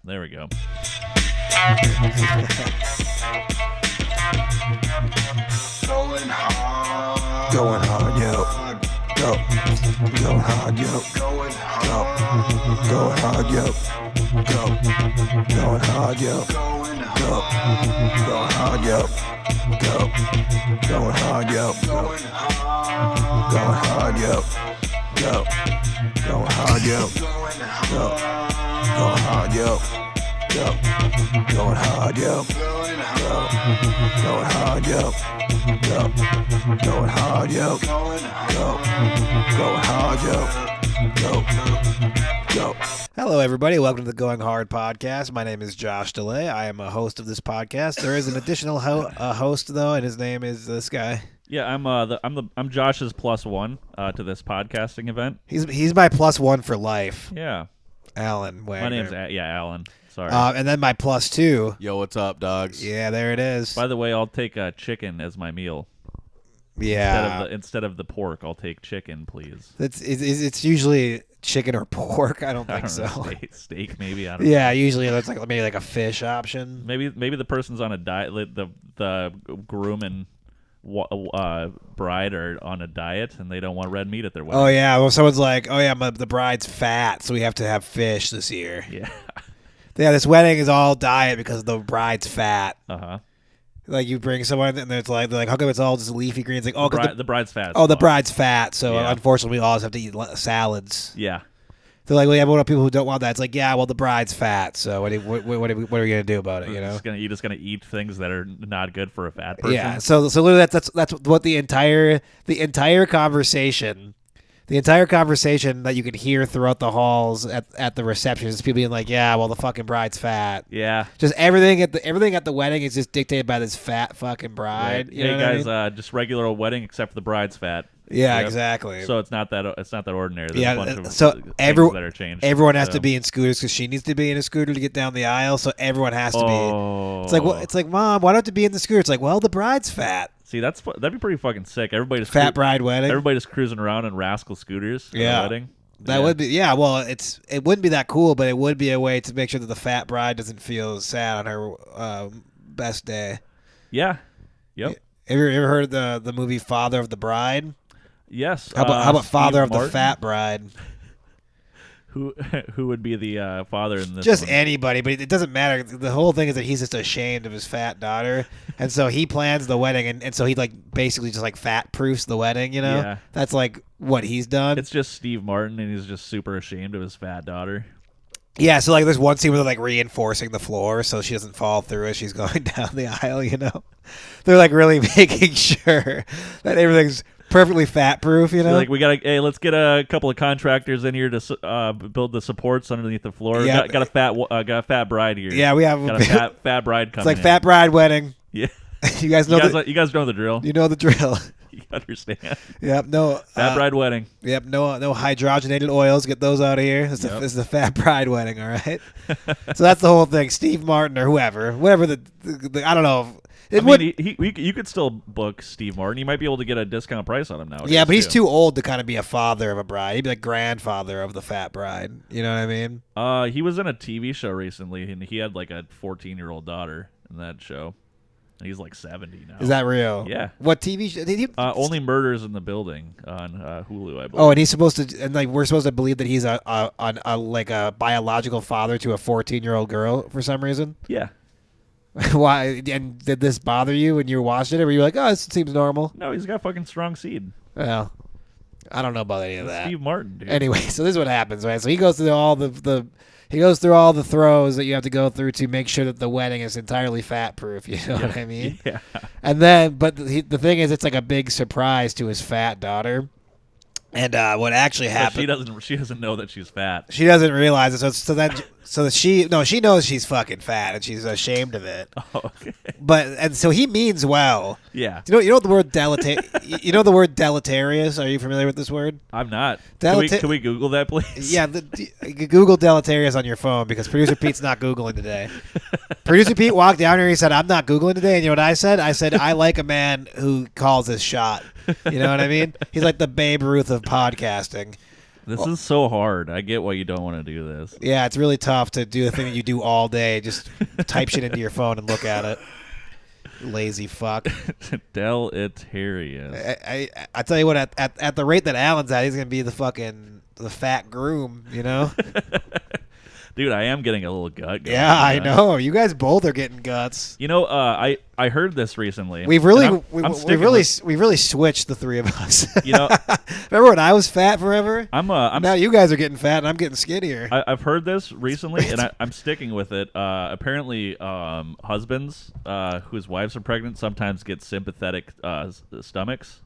There we go. Going hard. Going hard, yo. Go. Going hard, yo. Going Go. hard. Going hard, yo. Go. Going hard, yo. Going Go. Going hard, yo. Go. Going hard, yo. Going hard. Going hard, yo. Go. Going hard, yo. Going Go. hard. Going hard, yo. Go. Going hard, yo. Going Go. hard. Going hard, yo. Go. Going hard, yo. Going Go. Going hard, yo. Go. Go. Hello, everybody. Welcome to the Going Hard podcast. My name is Josh DeLay. I am a host of this podcast. There is an additional host, though, and his name is this guy. Yeah, I'm Josh's +1 to this podcasting event. He's my +1 for life, Yeah, Alan Wagner. my name's Alan. Sorry. And then my +2. Yo, what's up, dogs? Yeah, there it is. By the way, I'll take chicken as my meal Yeah, instead of the pork. I'll take chicken, please. it's usually chicken or pork. I don't I think don't know, so. steak maybe. I don't know. Yeah, usually that's like maybe like a fish option. Maybe the person's on a diet. The groom and bride are on a diet and they don't want red meat at their wedding. Oh yeah, well someone's like, oh yeah, the bride's fat, so we have to have fish this year. Yeah. Yeah, this wedding is all diet because the bride's fat. Uh-huh. Like you bring someone and they're like, how come it's all just leafy greens? Like, oh, The bride's fat. the bride's fat, so Yeah. unfortunately we always have to eat salads. Yeah. They're like, well, yeah, but what about people who don't want that? It's like, yeah, well, the bride's fat, so what are we gonna do about it? You know? You're just gonna eat things that are not good for a fat person. Yeah. So literally, that's what the entire conversation. The entire conversation that you can hear throughout the halls at the reception is people being like, "Yeah, well, the fucking bride's fat." Yeah. Just everything at the wedding is just dictated by this fat fucking bride. Right. You know Hey what guys, I mean? just regular old wedding except for the bride's fat. Yeah, Yep. exactly. So it's not that ordinary. There's Yeah, a bunch of so things every- that are changed. Everyone has So- to be in scooters because she needs to be in a scooter to get down the aisle. So everyone has to be. Oh. It's like, well, it's like, Mom, why don't you be in the scooter? It's like, well, the bride's fat. See, that'd be pretty fucking sick. Everybody just Fat bride wedding. Everybody just cruising around in rascal scooters. At Yeah. a wedding. That would be, yeah. Well, it wouldn't be that cool, but it would be a way to make sure that the fat bride doesn't feel sad on her best day. Yeah. Yep. Have you ever heard the movie Father of the Bride? Yes. How about Father Steve of the Martin? Fat Bride? Who would be the father in this? Just one? anybody, but it doesn't matter. The whole thing is that he's just ashamed of his fat daughter, and so he plans the wedding, and so he like basically just like fat proofs the wedding. You know, Yeah. that's like what he's done. It's just Steve Martin, and he's just super ashamed of his fat daughter. Yeah, so like there's one scene where they're like reinforcing the floor so she doesn't fall through as she's going down the aisle, you know? They're like really making sure that everything's perfectly fat proof, you know? Like let's get a couple of contractors in here to build the supports underneath the floor. Yeah. Got a fat bride here. Yeah, we have got a fat bride coming. It's like in. fat bride wedding. Yeah, You guys know you guys know the drill. you know the drill. You understand. Yep, no Fat bride wedding. Yep, no hydrogenated oils. Get those out of here. This Yep. is the fat bride wedding, all right? So that's the whole thing. Steve Martin or whatever the I don't know. You could still book Steve Martin. You might be able to get a discount price on him now. Yeah, but he's too old to kind of be a father of a bride. He'd be like grandfather of the fat bride. You know what I mean? He was in a TV show recently, and he had like a 14-year-old daughter in that show. And he's like 70 now. Is that real? Yeah. What TV show? Did he, Only Murders in the Building on Hulu, I believe. oh, and he's supposed to, and like we're supposed to believe that he's a biological father to a 14-year-old girl for some reason. Yeah. Why? And did this bother you when you watched it, or were you like, oh, this seems normal? No, he's got fucking strong seed. Well, I don't know about any of that. Steve Martin, dude. Anyway, so this is what happens, right? So he goes through all the throws that you have to go through to make sure that the wedding is entirely fat proof. You know what I mean? Yeah. And then, but the thing is, it's like a big surprise to his fat daughter. And what actually But happened? she doesn't know that she's fat. She doesn't realize it. So she knows she's fucking fat and she's ashamed of it. Oh, okay. And so he means well. Yeah. You know the word you know the word deleterious? Are you familiar with this word? I'm not. Deleta- Can we Google that, please? Yeah, Google deleterious on your phone because producer Pete's not Googling today. Producer Pete walked down here. He said, "I'm not Googling today." And you know what I said? I said, "I like a man who calls his shot." You know what I mean? He's like the Babe Ruth of podcasting. This is so hard. I get why you don't want to do this. Yeah, it's really tough to do the thing that you do all day. Just type shit into your phone and look at it. Lazy fuck. Deleterious. I tell you what, at the rate that Alan's at, he's gonna be the fat groom, you know? Dude, I am getting a little gut going. Yeah, I know. You guys both are getting guts. You know, I heard this recently. We've really I'm we've really switched, the three of us. You know, remember when I was fat forever? I'm now you guys are getting fat and I'm getting skinnier. I've heard this recently, and I'm sticking with it. Apparently, husbands whose wives are pregnant sometimes get sympathetic stomachs.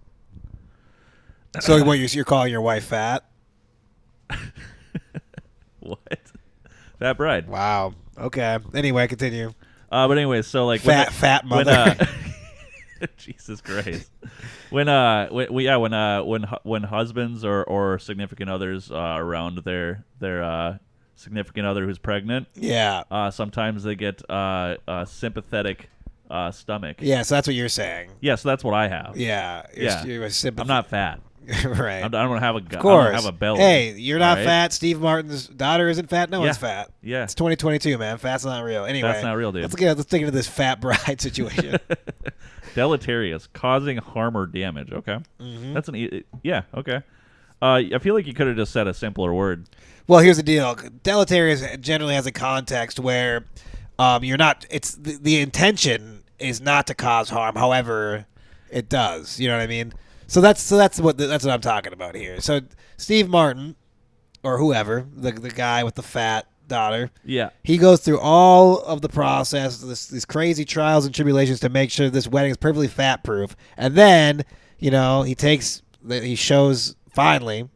So what you're calling your wife fat? What? Fat bride. Wow. Okay. Anyway, continue. But anyway, so like fat mother. Jesus Christ. When husbands or significant others around their significant other who's pregnant, sometimes they get sympathetic stomach. Yeah, so that's what you're saying. Yeah, so that's what I have. Yeah. You're I'm not fat. Right. I don't have a Of course. I don't have a belly. Hey, you're not right? fat. Steve Martin's daughter isn't fat. No one's fat. Yeah. It's 2022, man. Fat's not real. Anyway. Fat's not real, dude. Let's take into this fat bride situation. Deleterious, causing harm or damage. Okay. Mm-hmm. That's yeah, okay. I feel like you could have just said a simpler word. Well, here's the deal. Deleterious generally has a context where you're not. It's the intention is not to cause harm. However, it does. You know what I mean? So that's what I'm talking about here. So Steve Martin, or whoever, the guy with the fat daughter, he goes through all of the process, these crazy trials and tribulations to make sure this wedding is perfectly fat proof, and then he shows finally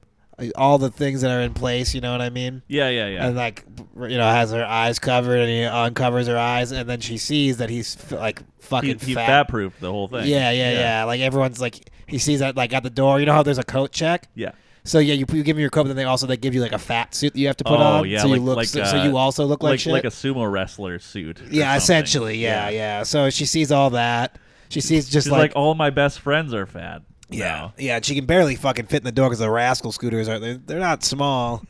all the things that are in place. You know what I mean? Yeah. And has her eyes covered, and he uncovers her eyes, and then she sees that he's like fucking He fat. fat proofed the whole thing. Yeah. Like everyone's like. He sees that like at the door. You know how there's a coat check? Yeah. So yeah, you give him your coat, but then they give you like a fat suit that you have to put on. Yeah, so you also look like shit. Like a sumo wrestler suit. Yeah, essentially. Yeah. So she sees all that. She sees she's like all my best friends are fat. Yeah. Yeah. And she can barely fucking fit in the door because the rascal scooters they're not small.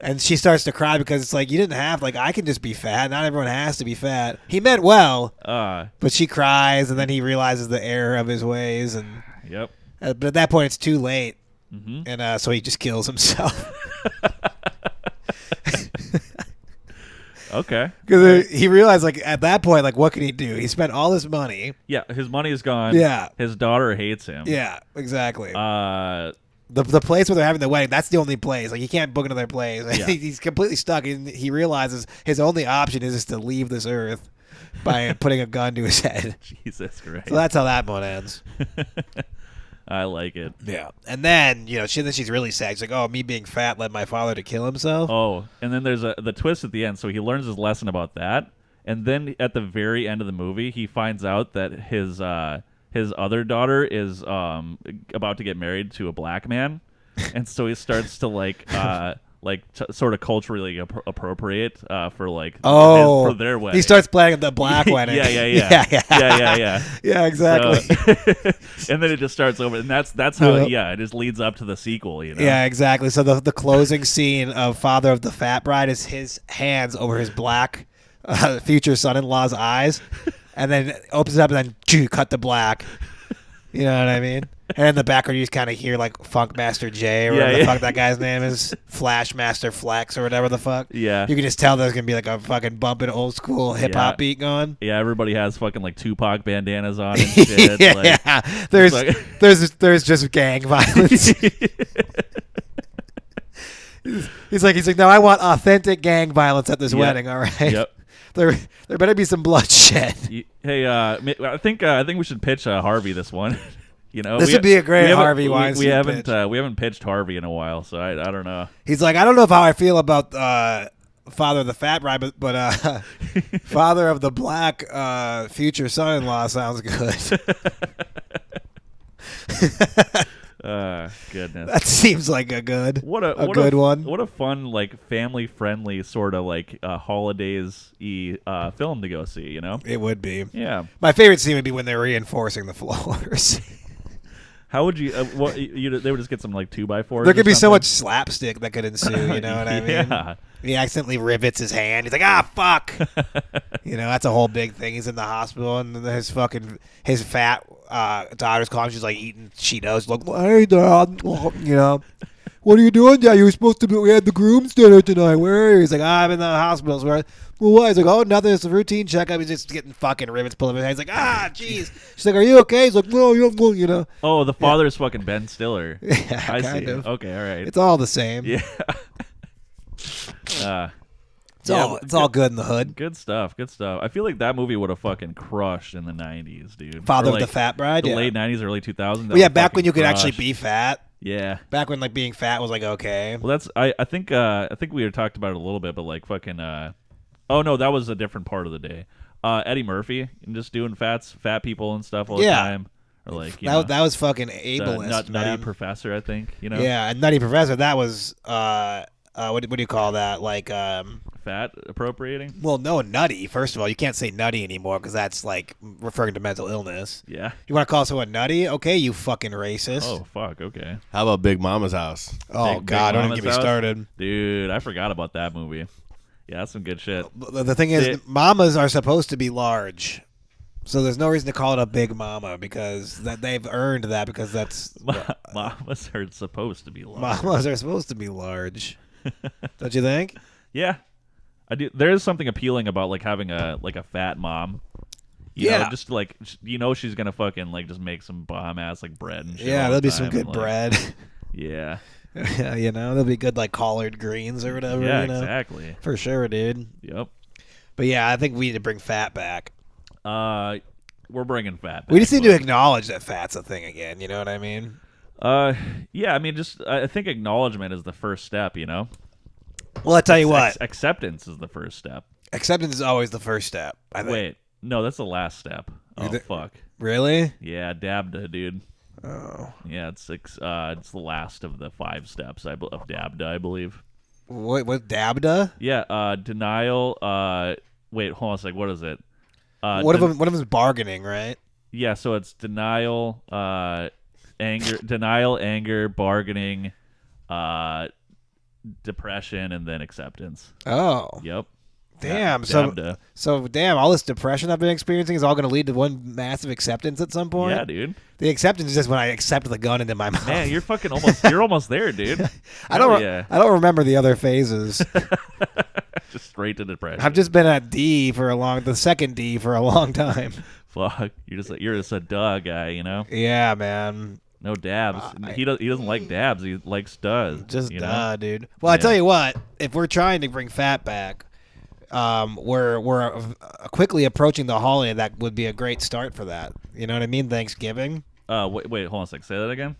And she starts to cry because it's like you didn't have I can just be fat. Not everyone has to be fat. He meant well. But she cries, and then he realizes the error of his ways, and yep. But at that point, it's too late, mm-hmm. and so he just kills himself. Okay. Because he realized, at that point, what can he do? He spent all his money. Yeah, his money is gone. Yeah. His daughter hates him. Yeah, exactly. The place where they're having the wedding, that's the only place. He can't book another place. Yeah. He's completely stuck, and he realizes his only option is to leave this earth by putting a gun to his head. Jesus Christ. So that's how that one ends. I like it. Yeah. And then, she's really sad. She's like, oh, me being fat led my father to kill himself. Oh, and then there's the twist at the end. So he learns his lesson about that. And then at the very end of the movie, he finds out that his other daughter is about to get married to a black man. And so he starts to sort of culturally appropriate for their wedding. He starts planning the black wedding. Yeah. Yeah, exactly. So, and then it just starts over, and that's how it just leads up to the sequel. Yeah, exactly. So the closing scene of Father of the Fat Bride is his hands over his black future son-in-law's eyes, and then opens it up, and then cut to black. You know what I mean? And in the background, you just kind of hear Funk Master J or whatever the fuck that guy's name is, Flash Master Flex or whatever the fuck. Yeah, you can just tell there's gonna be a fucking bumping old school hip hop beat going. Yeah, everybody has fucking Tupac bandanas on and shit. Yeah. There's just gang violence. He's like, no, I want authentic gang violence at this wedding. All right. Yep. There better be some bloodshed. Hey, I think we should pitch Harvey this one. This would be a great Harvey Weinstein. We haven't pitched Harvey in a while, so I don't know. He's like, I don't know how I feel about Father of the Fat Bride, but Father of the Black future son-in-law sounds good. Goodness. That seems like a good one. What a fun, family-friendly sort of holidays-y film to go see. It would be. Yeah. My favorite scene would be when they're reinforcing the floors. How would you? What they would just get some like 2x4s. There could be so something? much slapstick that could ensue. You know what I mean? Yeah. He accidentally rivets his hand. He's like, fuck. That's a whole big thing. He's in the hospital, and then his fat daughter's calling. She's like eating Cheetos. Like, hey, Dad. What are you doing, Dad? You were supposed to be. We had the groom's dinner tonight. Where are you? He's like, I'm in the hospital. Well, what? He's like, oh, nothing. It's a routine checkup. He's just getting fucking rivets pulled up his hand. He's like, jeez. She's like, are you okay? He's like, no, Oh, the father's fucking Ben Stiller. Yeah, I kind see. of. Okay, all right. It's all the same. Yeah. It's all good in the hood. Good stuff. Good stuff. I feel like that movie would have fucking crushed in the 90s, dude. Father Or, of the Fat Bride. The Yeah. late 90s, early 2000s. Well, yeah, back when you could actually be fat. Yeah. Back when like being fat was like okay. Well, that's I think we had talked about it a little bit, but like fucking oh no, that was a different part of the day. Eddie Murphy and just doing fat people and stuff all the time. Or like that was fucking the ableist, man. Nutty Professor, I think. Yeah, and Nutty Professor. That was what do you call that? Like fat appropriating. Well, no, nutty. First of all, you can't say nutty anymore because that's like referring to mental illness. Yeah. You want to call someone nutty? Okay, you fucking racist. Oh fuck. Okay. How about Big Mama's House? Oh Big God, don't even Mama's get me House? started. Dude, I forgot about that movie. Yeah, that's some good shit. The thing is, mamas are supposed to be large. So there's no reason to call it a big mama because they've earned that because that's Mamas are supposed to be large. mamas are supposed to be large. Don't you think? Yeah, I do. There is something appealing about like having a fat mom. You know, just like she's gonna fucking like just make some bomb ass like bread and shit. Yeah, all there'll the be some time, good and, like, bread. Yeah. Yeah, there'll be good like collard greens or whatever. Yeah, exactly. For sure, dude. Yep. But yeah, I think we need to bring fat back. We're bringing fat back. We just need to acknowledge that fat's a thing again. You know what I mean? Yeah. I mean, just I think acknowledgement is the first step. Well, I tell you what, acceptance is the first step. acceptance is always the first step. I think. Wait, no, that's the last step. Oh fuck. Really? Yeah, dabda, dude. Oh. Yeah, it's the last of the 5 steps of dabda, I believe. What dabda? Yeah, denial. Wait, hold on a sec. What is it? One of them is bargaining, right? Yeah, so it's denial, anger, bargaining, depression, and then acceptance. Oh. Yep. Damn. Dabda. So damn, all this depression I've been experiencing is all going to lead to one massive acceptance at some point. Yeah, dude. The acceptance is just when I accept the gun into my mouth. Man, you're fucking you're almost there, dude. I don't remember the other phases. Just straight to depression. I've just been at the second D for a long time. Fuck. You're just a duh guy, Yeah, man. No dabs. He doesn't like dabs. He likes duhs. Just know? dude. Well, I tell you what, if we're trying to bring fat back, we're quickly approaching the holiday. That would be a great start for that. You know what I mean? Thanksgiving. Wait, hold on a sec. Say that again.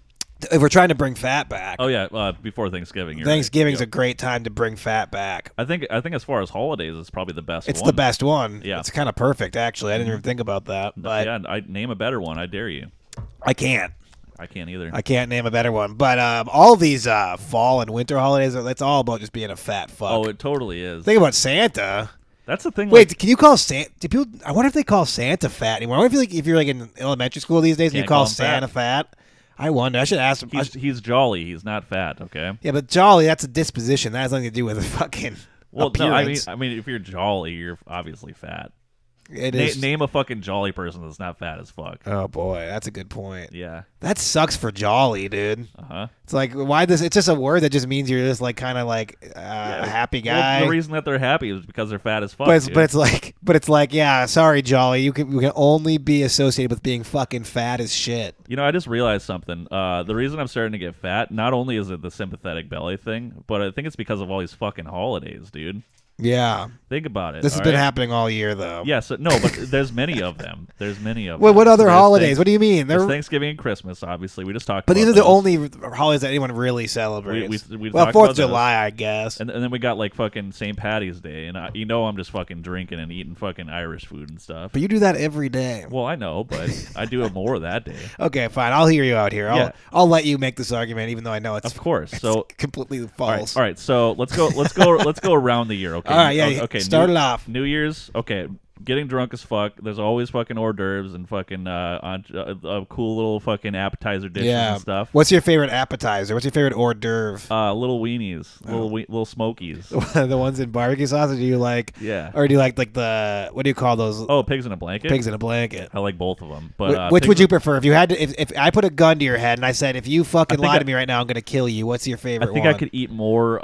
If we're trying to bring fat back. Oh yeah, before Thanksgiving. Thanksgiving's right. a great time to bring fat back. I think as far as holidays, it's probably the best. It's one. the best one. Yeah, it's kind of perfect actually. I didn't even think about that. But yeah, I name a better one. I dare you. I can't. I can't either. I can't name a better one. But all these fall and winter holidays, it's all about just being a fat fuck. Oh, it totally is. Think about Santa. That's the thing. Wait, can you call Santa? Do people? I wonder if they call Santa fat anymore. I wonder if you're like in elementary school these days and you Can't call call him Santa fat. I wonder. I should ask him. He's jolly. He's not fat. Okay. Yeah, but jolly, that's a disposition. That has nothing to do with a fucking appearance. No, I mean, if you're jolly, you're obviously fat. It is. Name a fucking jolly person that's not fat as fuck. Oh boy, that's a good point. Yeah. That sucks for jolly, dude. Uh-huh. It's like why this? It's just a word that just means you're just like kind of like a happy guy. Well, the reason that they're happy is because they're fat as fuck. But it's like yeah, sorry, jolly. You can only be associated with being fucking fat as shit. I just realized something. The reason I'm starting to get fat, not only is it the sympathetic belly thing, but I think it's because of all these fucking holidays, dude. Yeah. Think about it. This has been happening all year, though. Yeah, no, but there's many of them. Well, what other holidays? What do you mean? There's Thanksgiving and Christmas, obviously. We just talked but about these are the those. only holidays that anyone really celebrates. We well, talked 4th about of July, those. I guess. And then we got like fucking St. Patty's Day, and I'm just fucking drinking and eating fucking Irish food and stuff. But you do that every day. Well, I know, but I do it more that day. Okay, fine. I'll hear you out here. I'll let you make this argument, even though I know it's of course. So completely false. All right. So let's go around the year. Okay. All right. Yeah. Okay. Start it off. New Year's. Okay. getting drunk as fuck. There's always fucking hors d'oeuvres and fucking cool little fucking appetizer dishes and stuff. What's your favorite appetizer? What's your favorite hors d'oeuvre? Little weenies, little smokies. The ones in barbecue sauce, or do you like? Yeah. Or do you like the what do you call those? Oh, pigs in a blanket. Pigs in a blanket. I like both of them. But Which would you prefer? If you had to, if I put a gun to your head and I said, if you fucking lie to me right now, I'm gonna kill you. What's your favorite? I think one? I could eat more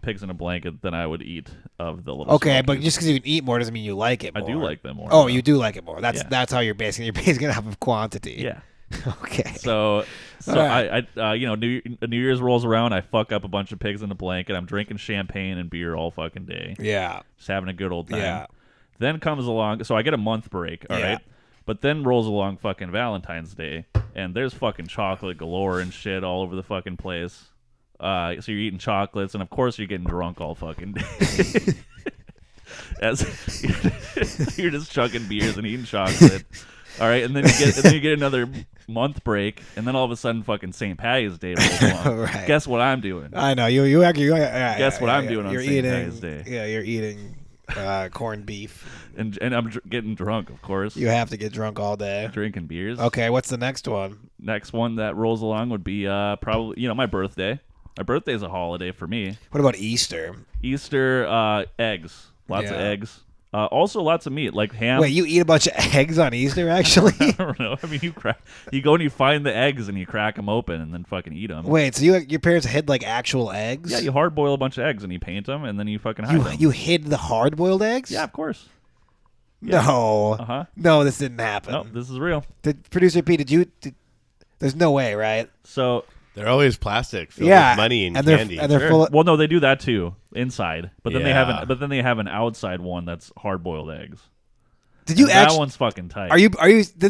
pigs in a blanket than I would eat of the little. Okay, smokies. but just because you can eat more doesn't mean you like it more. I do like them more. Oh, though. you do like it more. That's Yeah. that's how you're basing it off of quantity. Yeah. Okay. So Alright. I New Year's rolls around. I fuck up a bunch of pigs in a blanket. I'm drinking champagne and beer all fucking day. Yeah. Just having a good old time. Yeah. Then comes along. So I get a month break. All Yeah. right. But then rolls along fucking Valentine's Day, and there's fucking chocolate galore and shit all over the fucking place. So you're eating chocolates, and of course you're getting drunk all fucking day. As you're just chugging beers and eating chocolate. All right, and then you get another month break, and then all of a sudden, fucking St. Patty's Day rolls along. Right. Guess what I'm doing? I know you actually. Guess what I'm doing on you're St. eating, Patty's Day? Yeah, you're eating corned beef. And I'm getting drunk, of course. You have to get drunk all day. Drinking beers. Okay, what's the next one? Next one that rolls along would be probably my birthday. My birthday is a holiday for me. What about Easter? Easter, eggs. Lots of Yeah. eggs. Also, lots of meat, like ham. Wait, you eat a bunch of eggs on Easter? Actually. I don't know. I mean, you go and you find the eggs and you crack them open and then fucking eat them. Wait, so your parents hid like actual eggs? Yeah, you hard boil a bunch of eggs and you paint them and then you fucking hide them. You hid the hard boiled eggs? Yeah, of course. No. Uh-huh. No, this didn't happen. No, this is real. Did producer Pete? There's no way, right? So, They're always plastic, filled Yeah, with money and and they're- candy. and they're Sure. full of- well, no, they do that too inside, but then Yeah. they have an outside one that's hard boiled eggs. Did you And that actually? one's fucking tight. Did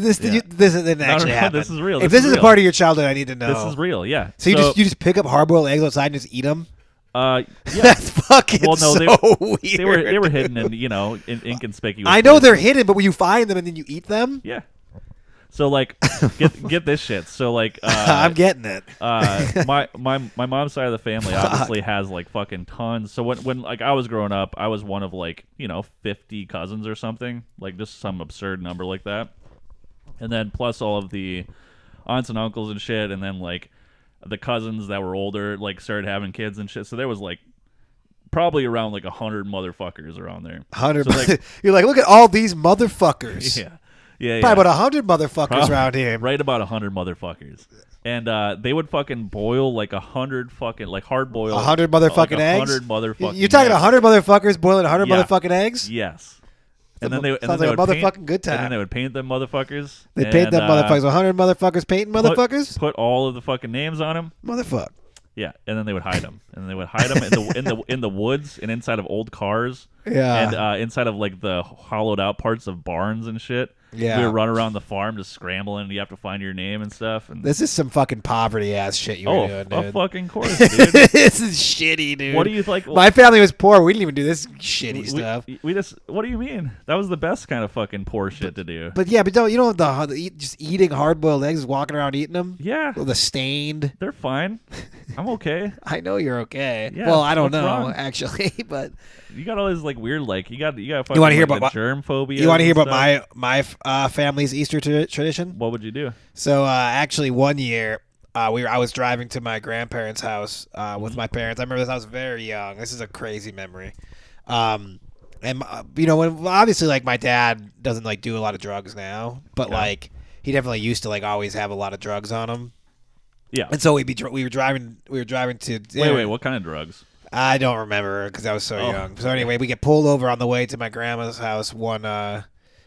this? Yeah. This didn't actually no, happen. this is real. If This this is is a real. part of your childhood, I need to know. This is real. Yeah. So you just pick up hard boiled eggs outside and just eat them? yeah. That's fucking Well, no, so weird. they were hidden in inconspicuous. I know they're places. hidden, but when you find them and then you eat them, Yeah. So like, get this shit. So like, I'm getting it. my mom's side of the family obviously has like fucking tons. So when like I was growing up, I was one of like 50 cousins or something, like just some absurd number like that. And then plus all of the aunts and uncles and shit, and then like the cousins that were older like started having kids and shit. So there was like probably around like 100 motherfuckers around there. 100. So, like, You're like, look at all these motherfuckers. yeah. Probably about 100 motherfuckers Probably around here. Right about 100 motherfuckers. And they would fucking boil like 100 fucking like hard boil 100 motherfucking eggs. 100 motherfucking. You're talking eggs. 100 motherfuckers boiling 100 Yeah. motherfucking eggs. Yes. And then they Sounds like a would paint, motherfucking good time. And then they would paint them motherfuckers. They paint them and, motherfuckers. 100 motherfuckers painting motherfuckers. Put all of the fucking names on them. Motherfucker. Yeah, and then they would hide them, and then they would hide them in the woods and inside of old cars. Yeah. And inside of like the hollowed out parts of barns and shit. Yeah. We would run around the farm just scrambling, and you have to find your name and stuff. And This is some fucking poverty ass shit you were doing, dude. fucking course, dude. This is shitty, dude. What do you like? My family was poor. We didn't even do this shitty stuff. We just. What do you mean? That was the best kind of fucking poor shit to do. But yeah, but don't just eating hard boiled eggs, walking around eating them. Yeah, The stained. they're fine. I'm okay. I know you're okay. Yeah, well, I don't what's know wrong? actually, but You got all this like weird like you got fucking, You wanna hear like, about the germ phobia. you want to hear and about stuff? my family's Easter tradition? What would you do? So actually, one year I was driving to my grandparents' house with my parents. I remember this. I was very young. This is a crazy memory. And when obviously like my dad doesn't like do a lot of drugs now, but Yeah. like he definitely used to like always have a lot of drugs on him. Yeah. And so we were driving to Wait, what kind of drugs? I don't remember because I was so Oh, young. So anyway, we get pulled over on the way to my grandma's house one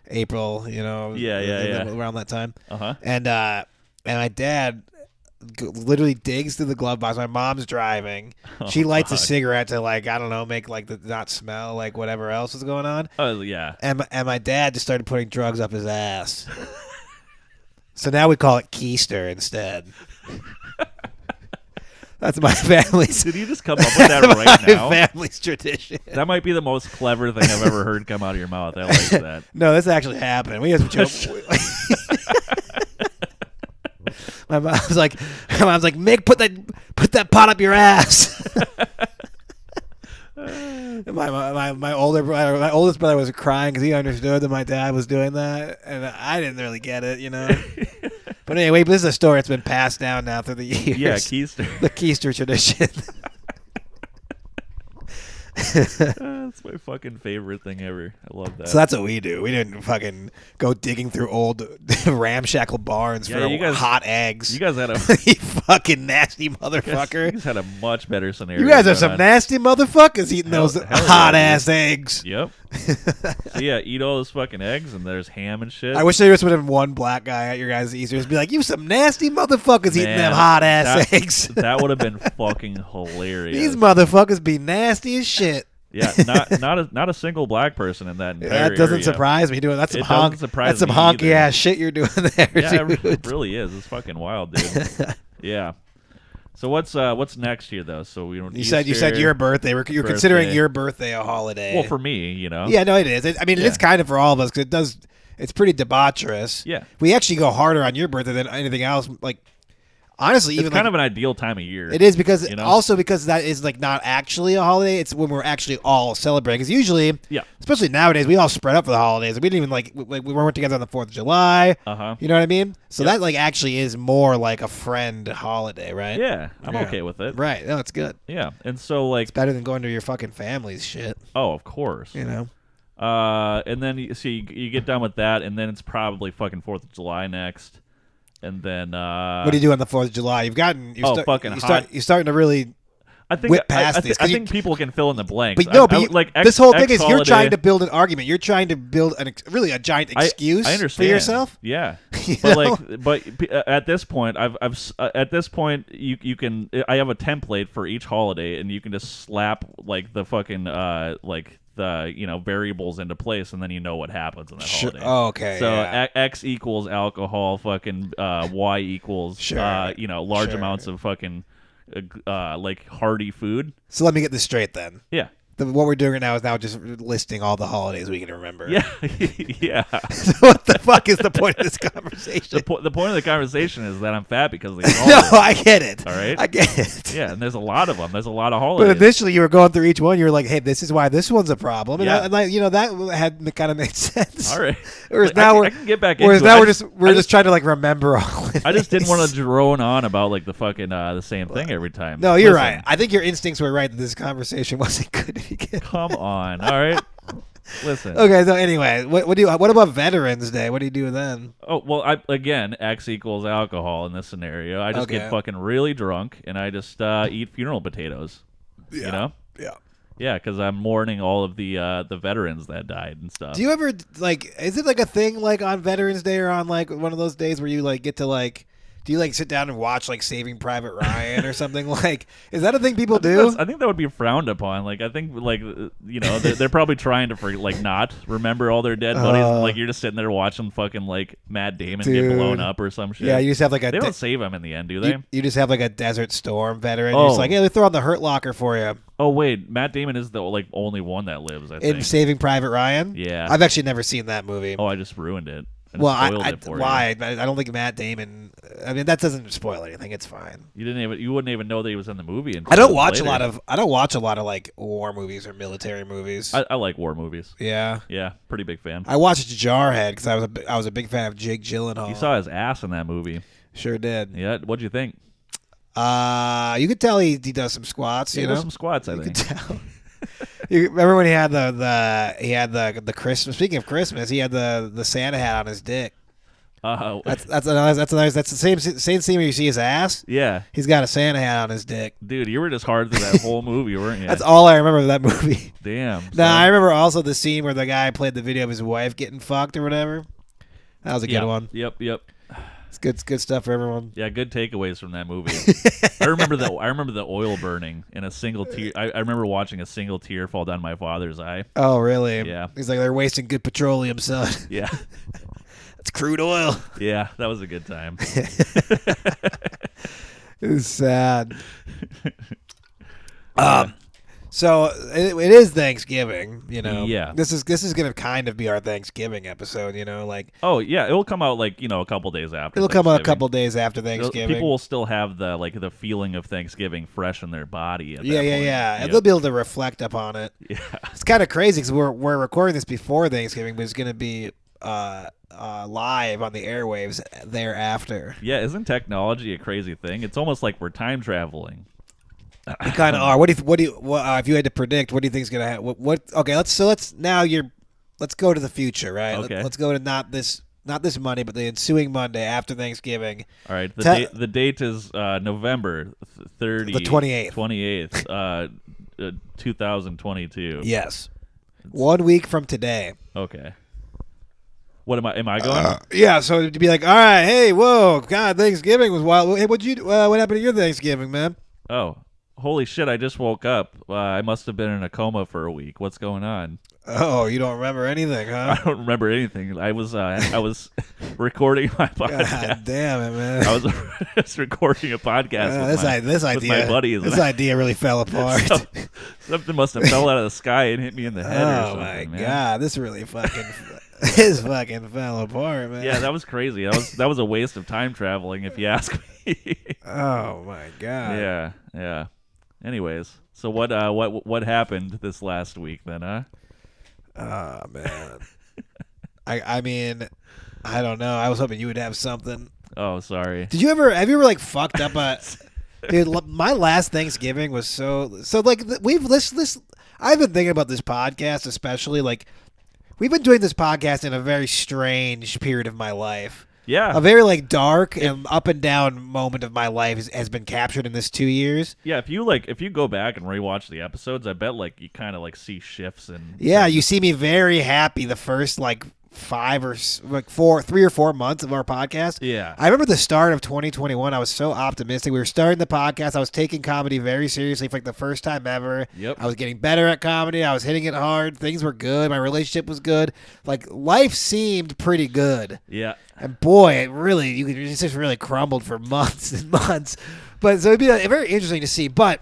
April, Yeah. around that time. Uh-huh. And my dad literally digs through the glove box. My mom's driving. She lights a fuck. cigarette to like I don't know, make like the not smell like whatever else is going on. Oh yeah. And my dad just started putting drugs up his ass. So now we call it Keister instead. That's my family's. Did you just come up with that right my now? family's tradition. That might be the most clever thing I've ever heard come out of your mouth. I like that. No, this actually happened. We had some joke. My mom's like, Mick, put that pot up your ass. My oldest brother was crying because he understood that my dad was doing that, and I didn't really get it, But anyway, this is a story that's been passed down now through the years. Yeah, Keister. The Keister tradition. That's my fucking favorite thing ever. I love that. So that's what we do. We didn't fucking go digging through old ramshackle barns for hot eggs. You guys had a you fucking nasty motherfucker. You guys had a much better scenario. You guys are going some on. nasty motherfuckers eating those hell hot yeah, ass eggs. Yep. So yeah, eat all those fucking eggs, and there's ham and shit. I wish there just would have been one black guy at your guys' Easter. Be like, you some nasty motherfuckers eating them Man, hot ass eggs. That would have been fucking hilarious. These motherfuckers be nasty as shit. Yeah, not a single black person in that entire That doesn't area. surprise me. That's some Surprise some me honky either. ass shit you're doing there. Yeah, dude. it really is. It's fucking wild, dude. Yeah. So what's next year though? So we don't. You said your birthday. You're considering your birthday a holiday. Well, for me, Yeah, no, it is. It is kind of for all of us because it's pretty debaucherous. Yeah. We actually go harder on your birthday than anything else. Like, honestly, it's even kind of an ideal time of year. It is because also because that is like not actually a holiday. It's when we're actually all celebrating. Because usually, especially nowadays, we all spread up for the holidays. We didn't even we weren't together on the 4th of July. You know what I mean? So that like actually is more like a friend holiday, right? Yeah, I'm okay with it. Right? No, it's good. Yeah, and so like it's better than going to your fucking family's shit. Oh, of course. And then you get done with that, and then it's probably fucking 4th of July next. And then what do you do on the 4th of July? You're starting to really whip past this. I think people can fill in the blanks. But this whole thing is you're trying to build an argument. You're trying to build really a giant excuse I understand. for yourself. Yeah, but at this point, at this point you can. I have a template for each holiday, and you can just slap like the fucking the variables into place, and then you know what happens in that holiday. Oh, okay. So X equals alcohol, fucking Y equals large amounts of fucking like hearty food. So let me get this straight then. Yeah. What we're doing right now is now just listing all the holidays we can remember. Yeah, yeah. So what the fuck is the point of this conversation? The point of the conversation is that I'm fat because of these No, holidays. I get it. All right? I get it. Yeah, and there's a lot of them. There's a lot of holidays. But initially you were going through each one. You were like, hey, this is why this one's a problem. And, Yeah. that had kind of made sense. All right. Whereas I can get back into whereas it. now we're just trying to like remember all of it. I just didn't want to drone on about like the fucking the same thing every time. No, you're right. I think your instincts were right that this conversation wasn't good to begin. Come on. All right. Listen. Okay, so anyway, what about Veterans Day? What do you do then? Oh, well, again, X equals alcohol in this scenario. I just get fucking really drunk, and I just eat funeral potatoes. Yeah. Yeah. Yeah, because I'm mourning all of the veterans that died and stuff. Do you ever is it like a thing like on Veterans Day or on like one of those days where you like get to like do you like sit down and watch like Saving Private Ryan or something? Like, is that a thing people do? I think that would be frowned upon. Like, I think like they're probably trying to not remember all their dead buddies. Like, you're just sitting there watching fucking like Matt Damon get blown up or some shit. Yeah, you just have like they don't save him in the end, do they? You just have like a Desert Storm veteran. You're just like, hey, they throw on the Hurt Locker for you. Oh wait, Matt Damon is the only one that lives. I think in Saving Private Ryan. Yeah, I've actually never seen that movie. Oh, I just ruined it. Well, I don't think Matt Damon. I mean, that doesn't spoil anything. It's fine. You wouldn't even know that he was in the movie. I don't watch a lot of like war movies or military movies. I like war movies. Yeah, pretty big fan. I watched Jarhead because I was a big fan of Jake Gyllenhaal. You saw his ass in that movie. Sure did. Yeah, what'd you think? You could tell he does some squats. He does some squats. I think. You could tell. You remember when he had the Christmas? Speaking of Christmas, he had the Santa hat on his dick. That's the same scene where you see his ass. Yeah, he's got a Santa hat on his dick. Dude, you were just hard through that whole movie, weren't you? That's all I remember of that movie. Damn. Nah, I remember also the scene where the guy played the video of his wife getting fucked or whatever. That was a good one. Yep. It's good stuff for everyone. Yeah, good takeaways from that movie. I remember the oil burning in a single tear. I remember watching a single tear fall down my father's eye. Oh, really? Yeah. He's like, they're wasting good petroleum, son. Yeah. It's crude oil. Yeah, that was a good time. It was sad. So it is Thanksgiving, you know. Yeah. This is gonna kind of be our Thanksgiving episode, you know. Like Oh yeah, it'll come out like a couple days after. it'll come out a Thanksgiving. couple days after Thanksgiving. People will still have the feeling of Thanksgiving fresh in their body. At Yeah, that yeah, point. yeah. And Yep. they'll be able to reflect upon it. Yeah. It's kind of crazy because we're recording this before Thanksgiving, but it's gonna be live on the airwaves thereafter. Yeah, isn't technology a crazy thing? It's almost like we're time traveling. You kind of are. If you had to predict, what do you think is gonna happen? Okay, let's go to the future, right? Okay. Let's go to not this Monday, but the ensuing Monday after Thanksgiving. All right, the date is November 30, The 28th. 28th, 2022. Yes, 1 week from today. Okay. What am I going? Yeah, so to be like, all right, hey, whoa, God, Thanksgiving was wild. Hey, what happened to your Thanksgiving, man? Oh, holy shit! I just woke up. I must have been in a coma for a week. What's going on? Oh, you don't remember anything, huh? I don't remember anything. I was recording my podcast. God damn it, man. I was recording a podcast This with my buddies. This idea really fell apart. Something must have fell out of the sky and hit me in the head or Oh something, my man. God, this really fucking this fucking fell apart, man. Yeah, that was crazy. That was a waste of time traveling, if you ask me. Oh my God. Yeah. Anyways, so what happened this last week then, huh? Oh man. I mean, I don't know. I was hoping you would have something. Oh, sorry. Have you ever like fucked up dude, my last Thanksgiving was so like I've been thinking about this podcast, especially like we've been doing this podcast in a very strange period of my life. Yeah. A very like dark and up and down moment of my life has been captured in this 2 years. Yeah, if you go back and rewatch the episodes, I bet like you kind of like see shifts and Yeah, you see me very happy the first like 3 or 4 months of our podcast. Yeah. I remember the start of 2021. I was so optimistic. We were starting the podcast. I was taking comedy very seriously for like the first time ever. Yep. I was getting better at comedy. I was hitting it hard. Things were good. My relationship was good. Like life seemed pretty good. Yeah. And boy, it just really crumbled for months and months. But so it'd be very interesting to see. But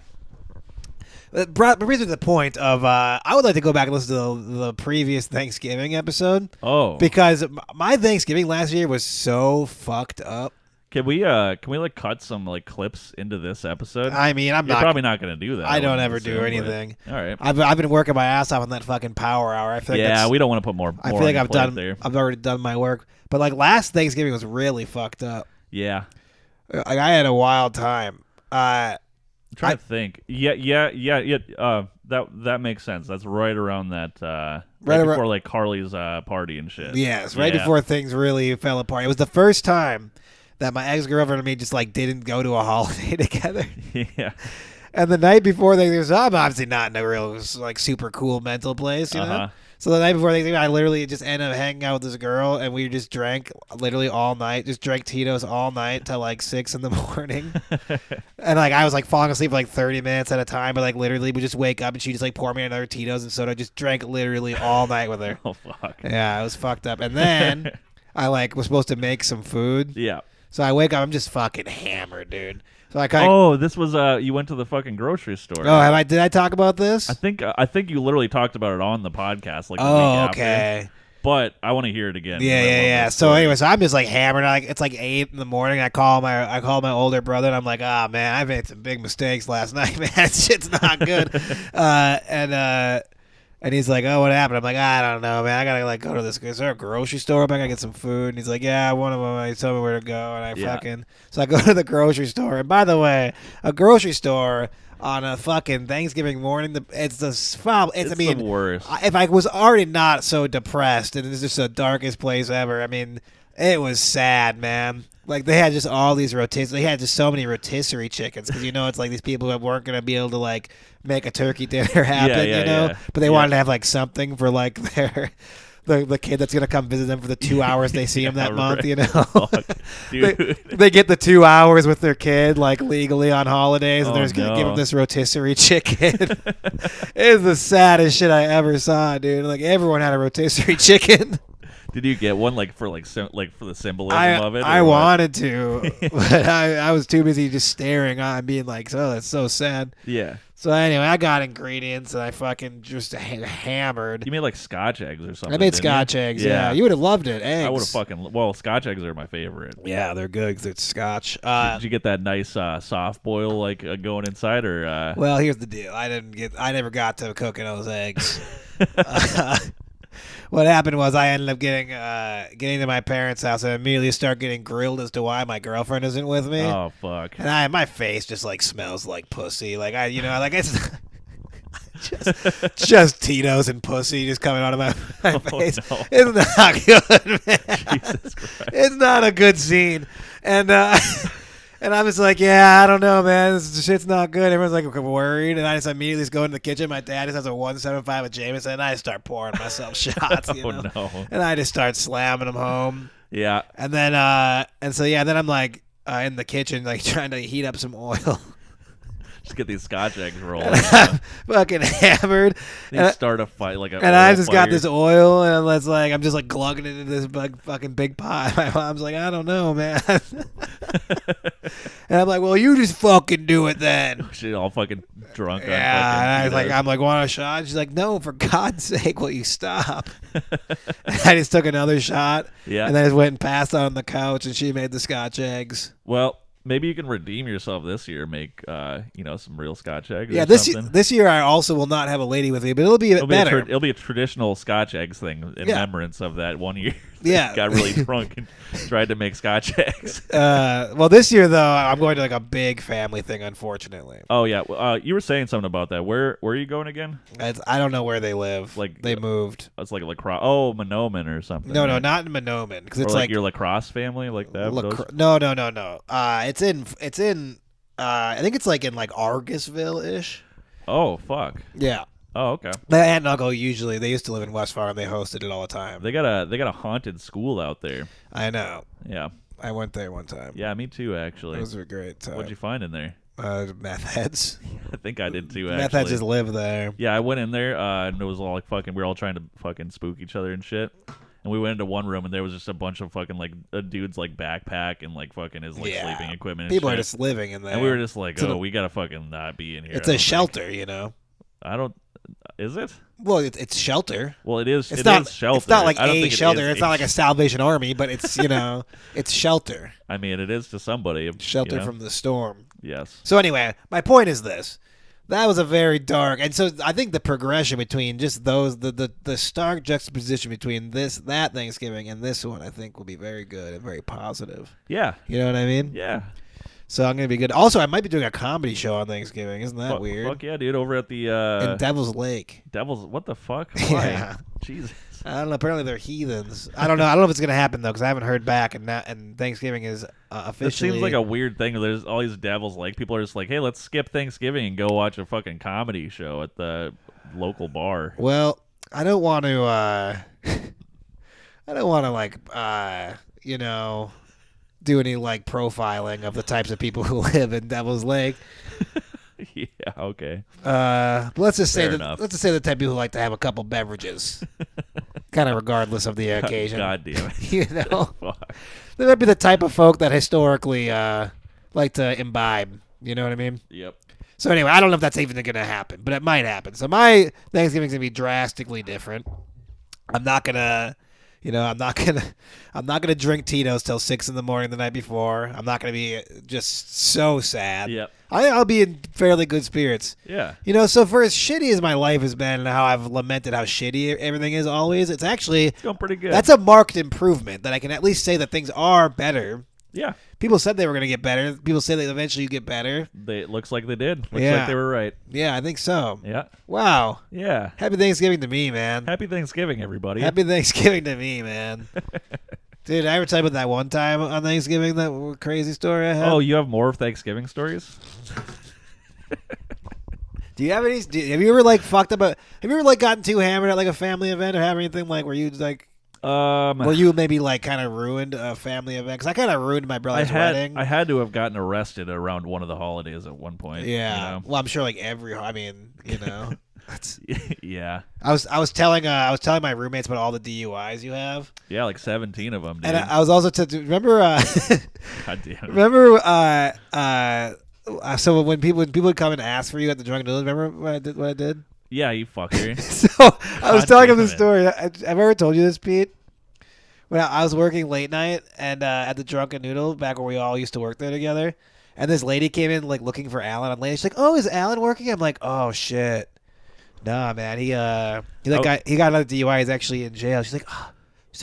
it brings me to the point of I would like to go back and listen to the previous Thanksgiving episode. Oh. Because my Thanksgiving last year was so fucked up. Can we like cut some like clips into this episode? I mean, You're probably not going to do that. I don't wouldn't ever do assume, anything. but- All right. I've been working my ass off on that fucking power hour. I feel like Yeah, we don't want to put more. I more feel like on I've your plate done. there. I've already done my work. But like last Thanksgiving was really fucked up. Yeah. Like I had a wild time. I'm trying to think. Yeah. That makes sense. That's right around that. Right before like Carly's party and shit. Yes, right Yeah. before things really fell apart. It was the first time that my ex-girlfriend and me just like didn't go to a holiday together. Yeah. And the night before Thanksgiving, I'm obviously not in a real like super cool mental place, you know. Uh-huh. So the night before Thanksgiving, I literally just ended up hanging out with this girl, and we just drank literally all night. Just drank Tito's all night till like 6 in the morning. And like I was like falling asleep for like 30 minutes at a time, but like literally we just wake up and she just like pour me another Tito's and soda. Just drank literally all night with her. Oh fuck. Yeah, it was fucked up. And then I like was supposed to make some food. Yeah. So I wake up, I'm just fucking hammered, dude. So I kind of. Oh, this was you went to the fucking grocery store. Oh, did I talk about this? I think you literally talked about it on the podcast like the week Oh, after. okay. But I want to hear it again. Yeah. So anyway, so I'm just like hammered. It's like 8 in the morning. I call my older brother, and I'm like, oh man, I made some big mistakes last night, man. Shit's not good. And he's like, oh, what happened? I'm like, I don't know, man. I gotta like go to this. Is there a grocery store? I gotta get some food. And he's like, yeah, one of them. He told me where to go, and so I go to the grocery store. And by the way, a grocery store on a fucking Thanksgiving morning, it's the the worst. If I was already not so depressed, and it's just the darkest place ever. I mean, it was sad, man. Like they had just all these they had just so many rotisserie chickens because it's like these people that weren't gonna be able to like make a turkey dinner happen, Yeah. But they wanted to have like something for like the kid that's gonna come visit them for the 2 hours they see him that month, Fuck, dude. they get the 2 hours with their kid like legally on holidays, and they're just gonna give no. them this rotisserie chicken. It is the saddest shit I ever saw, dude. Like everyone had a rotisserie chicken. Did you get one like for for the symbolism of it? I or what? wanted to, but I was too busy just staring on, being like, "Oh, that's so sad." Yeah. So anyway, I got ingredients and I fucking just hammered. You made like Scotch eggs or something. I made didn't you? Scotch eggs. Yeah, you would have loved it. Eggs. I would have fucking. Scotch eggs are my favorite. Yeah, they're good because it's Scotch. Did you get that nice soft boil going inside or? Well, here's the deal. I never got to cooking those eggs. What happened was I ended up getting to my parents' house and immediately start getting grilled as to why my girlfriend isn't with me. Oh fuck! And my face just like smells like pussy. Like it's just Tito's and pussy just coming out of my face. No. It's not good, man. Jesus Christ. It's not a good scene. And and I'm just like, yeah, I don't know, man. This shit's not good. Everyone's like worried, and I just immediately just go into the kitchen. My dad just has a 175 of Jameson, and I just start pouring myself shots. You know? No. And I just start slamming them home. Yeah. And then then I'm like in the kitchen, like trying to heat up some oil. Just get these Scotch eggs rolling. Fucking hammered. They start a fight like a. And I just got this oil, and I'm just like glugging it into this fucking big pot. My mom's like, I don't know, man. And I'm like, well, you just fucking do it then. Shit, all fucking drunk. Yeah, on fucking I'm like, want a shot? She's like, no, for God's sake, will you stop? And I just took another shot. Yeah. And then I just went and passed out on the couch, and she made the Scotch eggs. Well, maybe you can redeem yourself this year. Make some real Scotch eggs. Yeah, or something. this year I also will not have a lady with me, but it'll be better. It'll be a traditional Scotch eggs thing in remembrance of that one year. Yeah. Got really drunk and tried to make Scotch eggs. Well, this year though, I'm going to like a big family thing, unfortunately. Oh yeah, you were saying something about that. Where are you going again? I don't know where they live. Like they moved. It's like lacrosse. Oh, Monoman or something. No, right? not in Monoman because Or it's like your lacrosse family, like that. No. It's in. I think it's like in like Argusville ish. Oh fuck. Yeah. Oh okay. My aunt and uncle they used to live in West Farm. They hosted it all the time. They got a haunted school out there. I know. Yeah. I went there one time. Yeah, me too. Actually, Those were great times. What'd you find in there? Meth heads. I think I did too. Meth Actually, heads just live there. Yeah, I went in there and it was all like fucking. We were all trying to fucking spook each other and shit. And we went into one room and there was just a bunch of fucking like a dude's like backpack and like fucking his like sleeping equipment. And People shit. are just living in there. And we were just like, we gotta fucking not be in here. It's a shelter, you know. I don't. Is it? Well, it's shelter. Well, it is. It's it not is shelter. It's not like I don't a think shelter. It's not like a sh- Salvation Army, but it's it's shelter. I mean, it is to somebody. Shelter from the storm. Yes. So anyway, my point is this. That was a very dark, and so I think the progression between just those, the stark juxtaposition between that Thanksgiving and this one, I think will be very good and very positive. Yeah. You know what I mean? Yeah. So I'm gonna be good. Also, I might be doing a comedy show on Thanksgiving. Isn't that weird? Fuck yeah, dude! Over at the in Devil's Lake. What the fuck? Why? Yeah. Jesus. I don't know. Apparently they're heathens. I don't know. I don't know if it's gonna happen though, because I haven't heard back. And Thanksgiving is officially. It seems like a weird thing. There's all these Devil's Lake people are just like, hey, let's skip Thanksgiving and go watch a fucking comedy show at the local bar. Well, I don't want to. I don't want to do any like profiling of the types of people who live in Devil's Lake. Yeah, okay. Let's just say enough. let's just say the type of people who like to have a couple beverages, kind of regardless of the occasion. God damn it. You know, Fuck. they might be the type of folk that historically like to imbibe. You know what I mean? Yep. So anyway, I don't know if that's even going to happen, but it might happen. So my Thanksgiving's gonna be drastically different. I'm not gonna drink Tito's till 6 a.m. the night before. I'm not gonna be just so sad. Yep. I'll be in fairly good spirits. Yeah. You know, so for as shitty as my life has been and how I've lamented how shitty everything is always, it's going pretty good. That's a marked improvement that I can at least say that things are better. Yeah. People said they were going to get better. People say that eventually you get better. It looks like they did. Looks Yeah. like they were right. Yeah, I think so. Yeah. Wow. Yeah. Happy Thanksgiving to me, man. Happy Thanksgiving, everybody. Happy Thanksgiving to me, man. Dude, I ever tell you about that one time on Thanksgiving, that crazy story I had? Oh, you have more Thanksgiving stories? Do you have any? Have you ever like fucked up? Have you ever like gotten too hammered at like a family event or have anything like where you like? Where you maybe like kind of ruined a family event? Because I kind of ruined my brother's wedding. I had to have gotten arrested around one of the holidays at one point. Yeah. You know? Well, I'm sure like I mean, you know. Yeah. I was telling my roommates about all the DUIs you have, Yeah, like 17 of them, dude. and I was also remember God damn it. remember so when people would come and ask for you at the Drunken Noodles, remember what I did? Yeah, you fucker. So I was God telling him damn this it. story. Have I ever told you this, Pete? When I was working late night and at the Drunken Noodle, back where we all used to work there together, and this lady came in like looking for Alan. I'm late. She's like, "Oh, is Alan working?" I'm like, "Oh shit, nah, man. He got another DUI. He's actually in jail." She's like,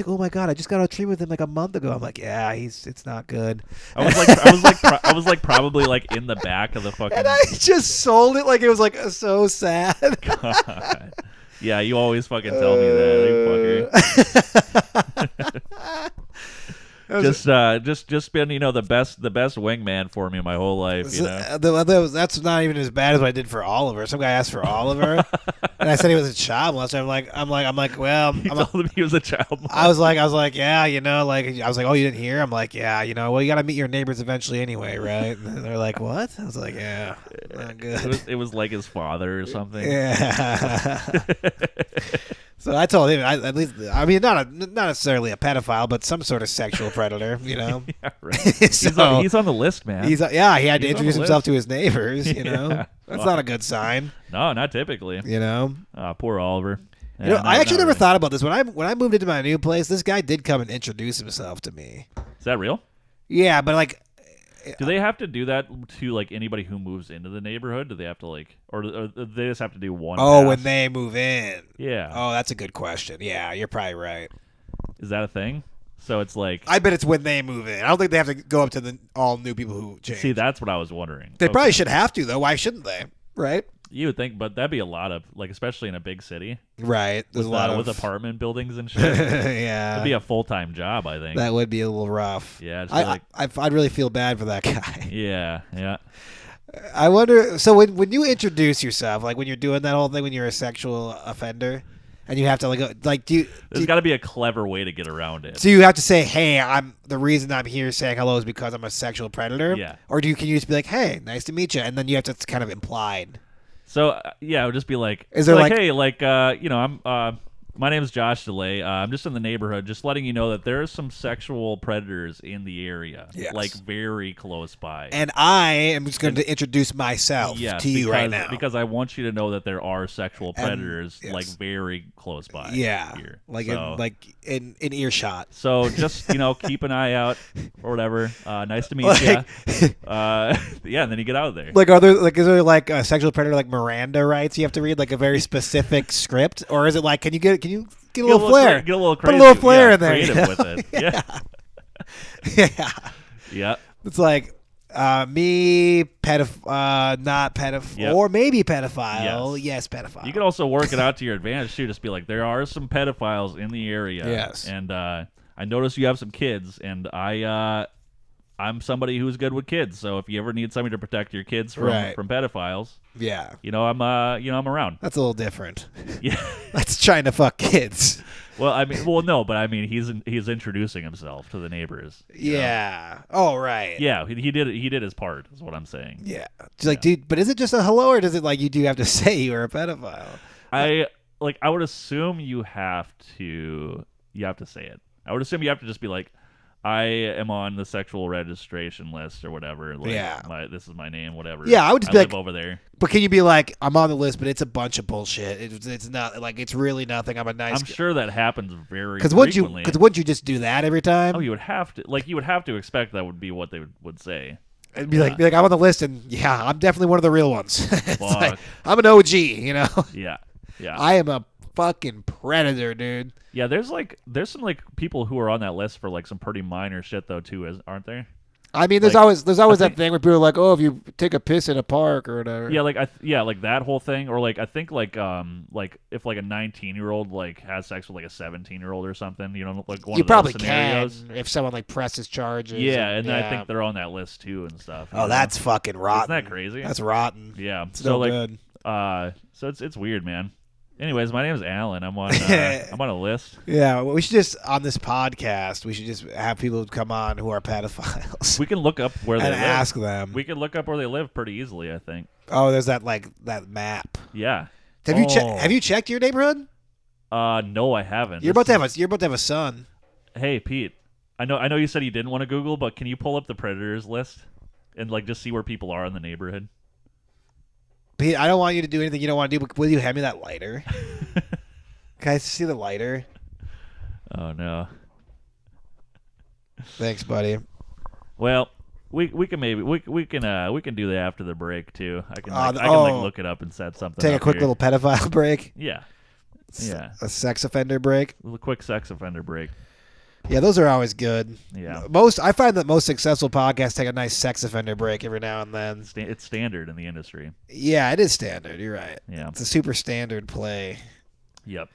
"Oh my god, I just got out treatment with him like a month ago." I'm like, "Yeah, it's not good." I was like probably like in the back of the fucking. And I just sold it like it was like so sad. God. Yeah, you always fucking tell me that, you fucker. Just been the best wingman for me my whole life. That's not even as bad as what I did for Oliver. Some guy asked for Oliver, and I said he was a child molester. I'm like, well, He told him he was a child molester. I was like, yeah, I was like, oh, you didn't hear? I'm like, yeah, well, you got to meet your neighbors eventually anyway, right? And they're like, what? I was like, yeah, not good. It was like his father or something. Yeah. So I told him, not necessarily a pedophile, but some sort of sexual predator, Yeah, right. So, he's on the list, man. he had to He's on introduce the himself list. to his neighbors, That's Fuck. not a good sign, No, not typically. Poor Oliver. I actually never really. thought about this. When I moved into my new place, this guy did come and introduce himself to me. Is that real? Yeah, but like, Do they have to do that to like anybody who moves into the neighborhood? Do they have to or do they just have to do one? oh, pass? when they move in. Yeah. Oh, that's a good question. Yeah, you're probably right. Is that a thing? So it's like. I bet it's when they move in. I don't think they have to go up to all new people who change. See, that's what I was wondering. They Okay. probably should have to, though. Why shouldn't they? Right? You would think, but that'd be a lot of especially in a big city. Right. There's a lot of with apartment buildings and shit. yeah. It'd be a full-time job, I think. That would be a little rough. Yeah, just I'd really feel bad for that guy. Yeah. I wonder. So when you introduce yourself, like when you're doing that whole thing, when you're a sexual offender, and you have to There's got to be a clever way to get around it. so you have to say, "Hey, the reason I'm here saying hello is because I'm a sexual predator." Yeah. Or can you just be like, "Hey, nice to meet you," and then you have to kind of implied. So yeah, it would just be like, Is there hey, I'm my name is Josh DeLay. I'm just in the neighborhood, just letting you know that there are some sexual predators in the area, Yes. like very close by. And I am just going to introduce myself to you right now. because I want you to know that there are sexual And- predators yes. like very close by. Yeah, here. like So- in earshot. So just keep an eye out or whatever. Nice to meet Like- you. Yeah, and then you get out of there. Like, is there like a sexual predator like Miranda rights you have to read like a very specific script, or is it like can you get a little flair? Get a little Put a crazy. little flair yeah, in there. Creative with it. Yeah. Yeah, Yeah. it's like me not pedophile, Yep. or maybe pedophile. Yes. Yes, pedophile. You can also work it out to your advantage too. Just be like, there are some pedophiles in the area. Yes. And I noticed you have some kids, and I'm somebody who's good with kids. So if you ever need somebody to protect your kids from Right. pedophiles, Yeah, I'm around. that's a little different. Yeah. That's trying to fuck kids. No, but he's introducing himself to the neighbors. you know? Yeah. Oh, right. Yeah, he did it. He did his part. Is what I'm saying. Yeah. It's like, dude, but is it just a hello, or does it like you do have to say you're a pedophile? I would assume you have to say it. I would assume you have to just be like, I am on the sexual registration list or whatever. Like, Yeah. this is my name, whatever. Yeah, I would just be live like- over there. But can you be like, I'm on the list, but it's a bunch of bullshit. It's not like it's really nothing. I'm a nice. I'm sure that happens very Because frequently. wouldn't you just do that every time? Oh, you would have to. You would have to expect that would be what they would say. And be like, I'm on the list, and yeah, I'm definitely one of the real ones. It's like, Fuck. I'm an OG, Yeah. Yeah. I am a fucking predator, dude. Yeah, there's some people who are on that list for some pretty minor shit though too, aren't there? I mean, there's Like, always that think- thing where people are like, oh, if you take a piss in a park or whatever. Yeah, like that whole thing, or I think if a 19-year-old has sex with a 17-year-old or something, one you of probably those scenarios. can if someone presses charges. Yeah, and then I think they're on that list too and stuff. you Oh, know? that's fucking rotten. Isn't that crazy? That's rotten. Yeah. It's so no good. so it's weird, man. Anyways, my name is Alan. I'm on a list. Yeah, well, we should just on this podcast. We should just have people come on who are pedophiles We can look up where they and live. ask them. We can look up where they live pretty easily, I think. Oh, there's that that map. Yeah. Have you checked your neighborhood? No, I haven't. You're about to have a son. Hey, Pete. I know you said you didn't want to Google, but can you pull up the predators list and like just see where people are in the neighborhood? Pete, I don't want you to do anything you don't want to do, but will you hand me that lighter? Can I see the lighter? Oh no. Thanks, buddy. Well, we can maybe we can do that after the break too. I can I can look it up and set something. Take up a quick here. little pedophile break. Yeah. A sex offender break. A little quick sex offender break. Yeah, those are always good. Yeah. I find that most successful podcasts take a nice sex offender break every now and then. It's standard in the industry. Yeah, it is standard. You're right. Yeah. It's a super standard play. Yep.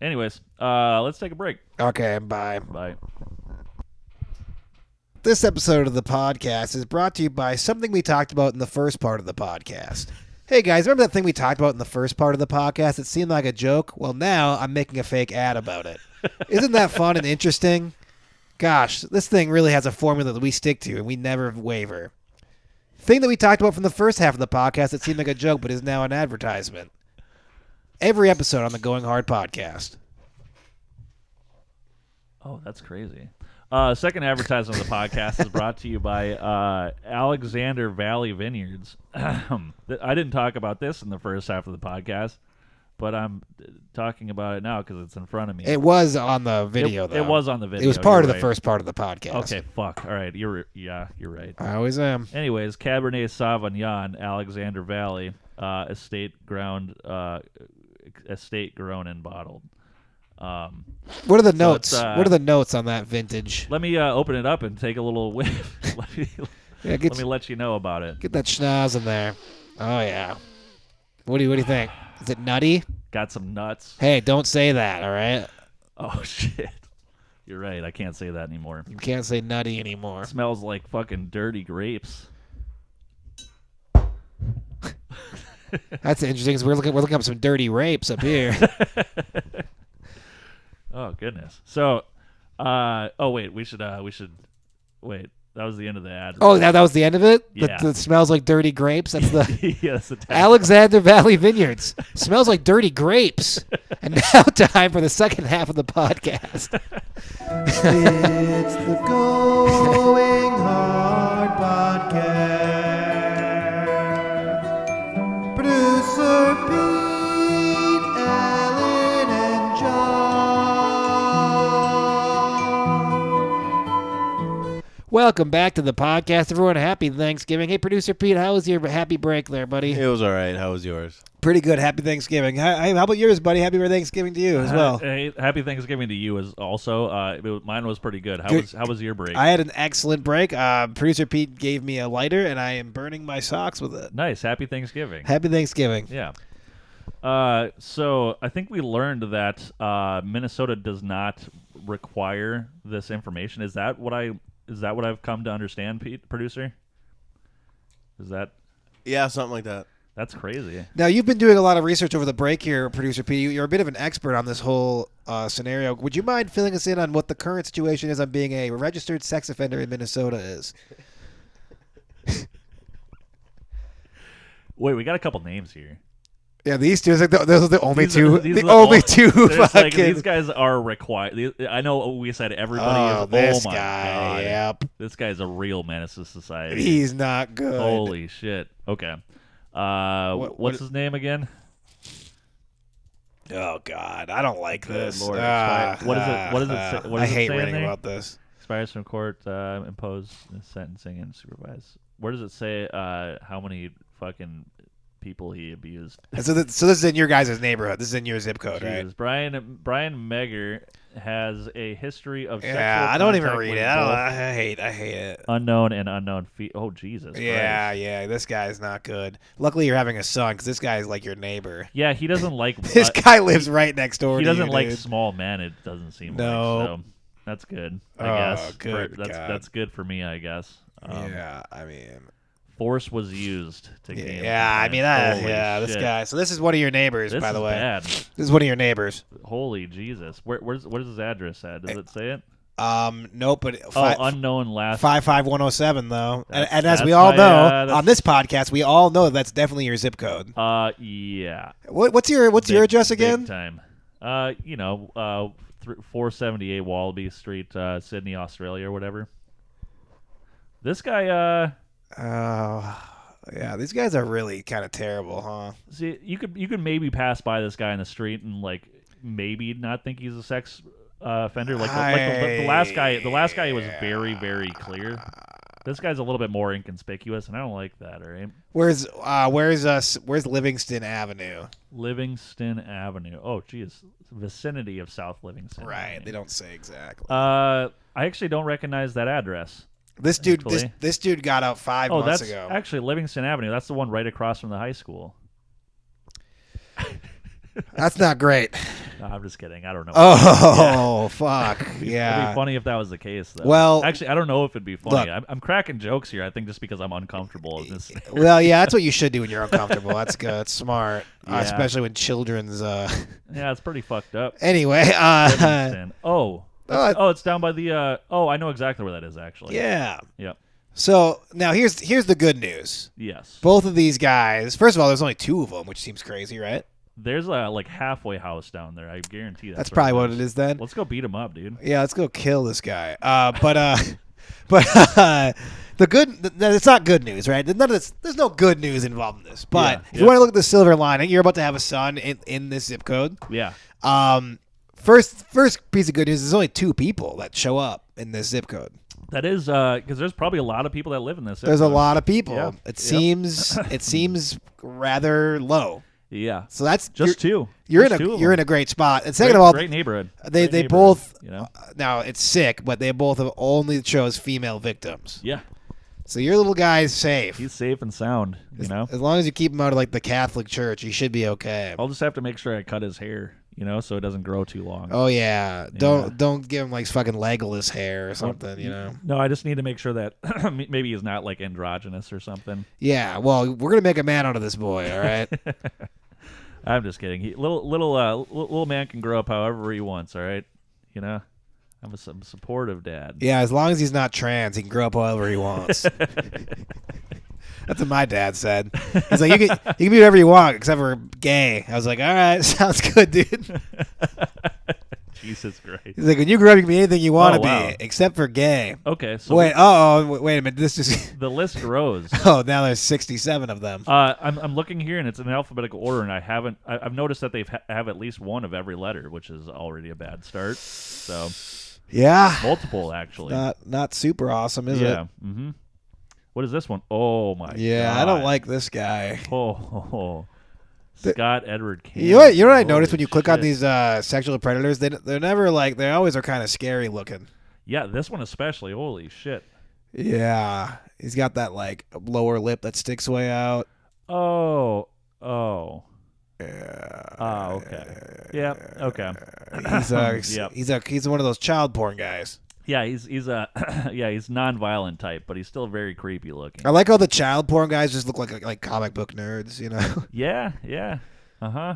Anyways, let's take a break. Okay, bye. Bye. This episode of the podcast is brought to you by something we talked about in the first part of the podcast. Hey guys, remember that thing we talked about in the first part of the podcast that seemed like a joke? Well, now I'm making a fake ad about it. Isn't that fun and interesting? Gosh, this thing really has a formula that we stick to and we never waver. Thing that we talked about from the first half of the podcast that seemed like a joke but is now an advertisement. Every episode on the Going Hard podcast. Oh, that's crazy. Second advertisement of the podcast is brought to you by Alexander Valley Vineyards. I didn't talk about this in the first half of the podcast, but I'm talking about it now because it's in front of me. It was on the video, though. It was on the video. It was part of You're the right. first part of the podcast. Okay, fuck. All right, you're right. I always am. Anyways, Cabernet Sauvignon, Alexander Valley, estate grown and bottled. What are the So notes? it's, What are the notes on that vintage? Let me open it up and take a little whiff. let me let you know about it. Get that schnoz in there. Oh yeah. What do you think? Is it nutty? Got some nuts. Hey, don't say that. All right. Oh shit. You're right. I can't say that anymore. You can't say nutty anymore. Smells like fucking dirty grapes. That's interesting. 'Cause we're looking up some dirty rapes up here. Oh goodness. So, wait, we should wait. That was the end of the ad. Oh, that was the end of it. Yeah. That smells like dirty grapes. That's the Yeah, that's the tag. Alexander Valley Vineyards. Smells like dirty grapes. And now time for the second half of the podcast. It's the Going Hard Podcast. Producer Pete, Alan, and John. Welcome back to the podcast, everyone. Happy Thanksgiving. Hey, producer Pete, how was your happy break there, buddy? It was all right. How was yours? Pretty good. Happy Thanksgiving. How about yours, buddy? Happy Thanksgiving to you as well. Hey, happy Thanksgiving to you as also. Mine was pretty good. How was your break? I had an excellent break. Producer Pete gave me a lighter, and I am burning my socks with it. Nice. Happy Thanksgiving. Happy Thanksgiving. Yeah. So I think we learned that Minnesota does not require this information. Is that what I've come to understand, Pete, producer? Is that Yeah, something like that. that's crazy? Now, you've been doing a lot of research over the break here, producer Pete. You're a bit of an expert on this whole scenario. Would you mind filling us in on what the current situation is on being a registered sex offender in Minnesota is? Wait, we got a couple names here. Yeah, these two. Those are the only These are two. The the only all- two There's like, fucking. these guys are required. I know we said everybody Oh, is. this Oh my guy. god. Yep. This guy's a real menace to society. He's not good. Holy shit. Okay. What's his name again? Oh God, I don't like Good this. Lord. What is it? What does it say? What I does it hate say in reading there? about this. Expires from court, impose sentencing and supervise. Where does it say how many fucking people he abused? So this is in your guys' neighborhood. This is in your zip code, right? Jesus. Brian Megger has a history of sexual Yeah, I don't even contact read with it. both I hate it. unknown and unknown oh Jesus Yeah, Christ. yeah, this guy's not good. Luckily, you're having a son because this guy is like your neighbor. Yeah, he doesn't like This guy lives right next door he to you, doesn't like dude. small men, it doesn't seem No. like. So that's good, I Oh, guess. good God. That's good for me, I guess. Yeah, I mean, Force was used to gain yeah, I mean, consent. Holy this shit. guy. So this is one of your neighbors, This by the is way. bad. This is one of your neighbors. Holy Jesus. Where's his address at? Does it say it? Nope, but Unknown last. 55107 though, and as we that's all my, know that's- on this podcast, we all know that's definitely your zip code. Yeah. What's your address again? Big time. 478 Wallaby Street, Sydney, Australia, or whatever. This guy. Yeah, these guys are really kind of terrible, huh? See, you could maybe pass by this guy in the street and like maybe not think he's a sex offender. Like the last guy. The last guy was very, very clear. This guy's a little bit more inconspicuous, and I don't like that. All right. Where's Livingston Avenue? Livingston Avenue. Oh, geez, vicinity of South Livingston. Right. Avenue. They don't say exactly. I actually don't recognize that address. This dude, actually. this dude got out 5 months that's ago. actually Livingston Avenue. That's the one right across from the high school. That's not great. No, I'm just kidding. I don't know. Oh, fuck. Yeah. It'd be funny if that was the case, though. Well, actually, I don't know if it'd be funny. look. I'm cracking jokes here. I think just because I'm uncomfortable in this. Well, yeah, that's what you should do when you're uncomfortable. That's good. That's smart. Yeah. Especially when children's. Yeah, it's pretty fucked up. Anyway. Livingston. Oh, it's down by the. I know exactly where that is, actually. Yeah. Yep. So now here's the good news. Yes. Both of these guys. First of all, there's only 2 of them, which seems crazy, right? There's a like halfway house down there. I guarantee That's probably what it is then. Let's go beat him up, dude. Yeah, let's go kill this guy. But the good. It's not good news, right? There's no good news involved in this. But if you want to look at the silver lining, you're about to have a son in this zip code. Yeah. First piece of good news is there's only 2 people that show up in this zip code. That is because there's probably a lot of people that live in this. There's a lot of people. Yeah. It seems rather low. Yeah. So that's just 2. You're Just 2 of you're them. in a great spot. And second of all, great neighborhood. They Great neighborhood, both Now it's sick, but they both have only chose female victims. Yeah. So your little guy's safe. He's safe and sound. As long as you keep him out of like the Catholic Church, he should be okay. I'll just have to make sure I cut his hair, so it doesn't grow too long. Oh yeah. Don't give him like fucking Legolas hair or something. No, I just need to make sure that maybe he's not like androgynous or something. Yeah. Well, we're gonna make a man out of this boy. All right. I'm just kidding. Little man can grow up however he wants. All right. I'm a supportive dad. Yeah, as long as he's not trans, he can grow up however he wants. That's what my dad said. He's like, you can be whatever you want except for gay. I was like, all right, sounds good, dude. Jesus Christ. He's like, when you grow up, you can be anything you want to wow. be except for gay. Okay. So wait a minute. This just the list grows. Oh, now there's 67 of them. I'm looking here, and it's in alphabetical order, and I've noticed that they have at least one of every letter, which is already a bad start. So. Yeah. Multiple, actually. Not super awesome, is it? Yeah. Mm-hmm. What is this one? Oh, my God. Yeah, I don't like this guy. Oh. Scott Edward King. You know what I noticed when you click on shit. these sexual predators? They're never like, they always are kind of scary looking. Yeah, this one especially. Holy shit. Yeah. He's got that like lower lip that sticks way out. Oh. Yeah. Oh, okay. Yeah, okay. He's one of those child porn guys. Yeah, he's he's non-violent type, but he's still very creepy looking. I like how the child porn guys just look like comic book nerds, Yeah. Uh-huh.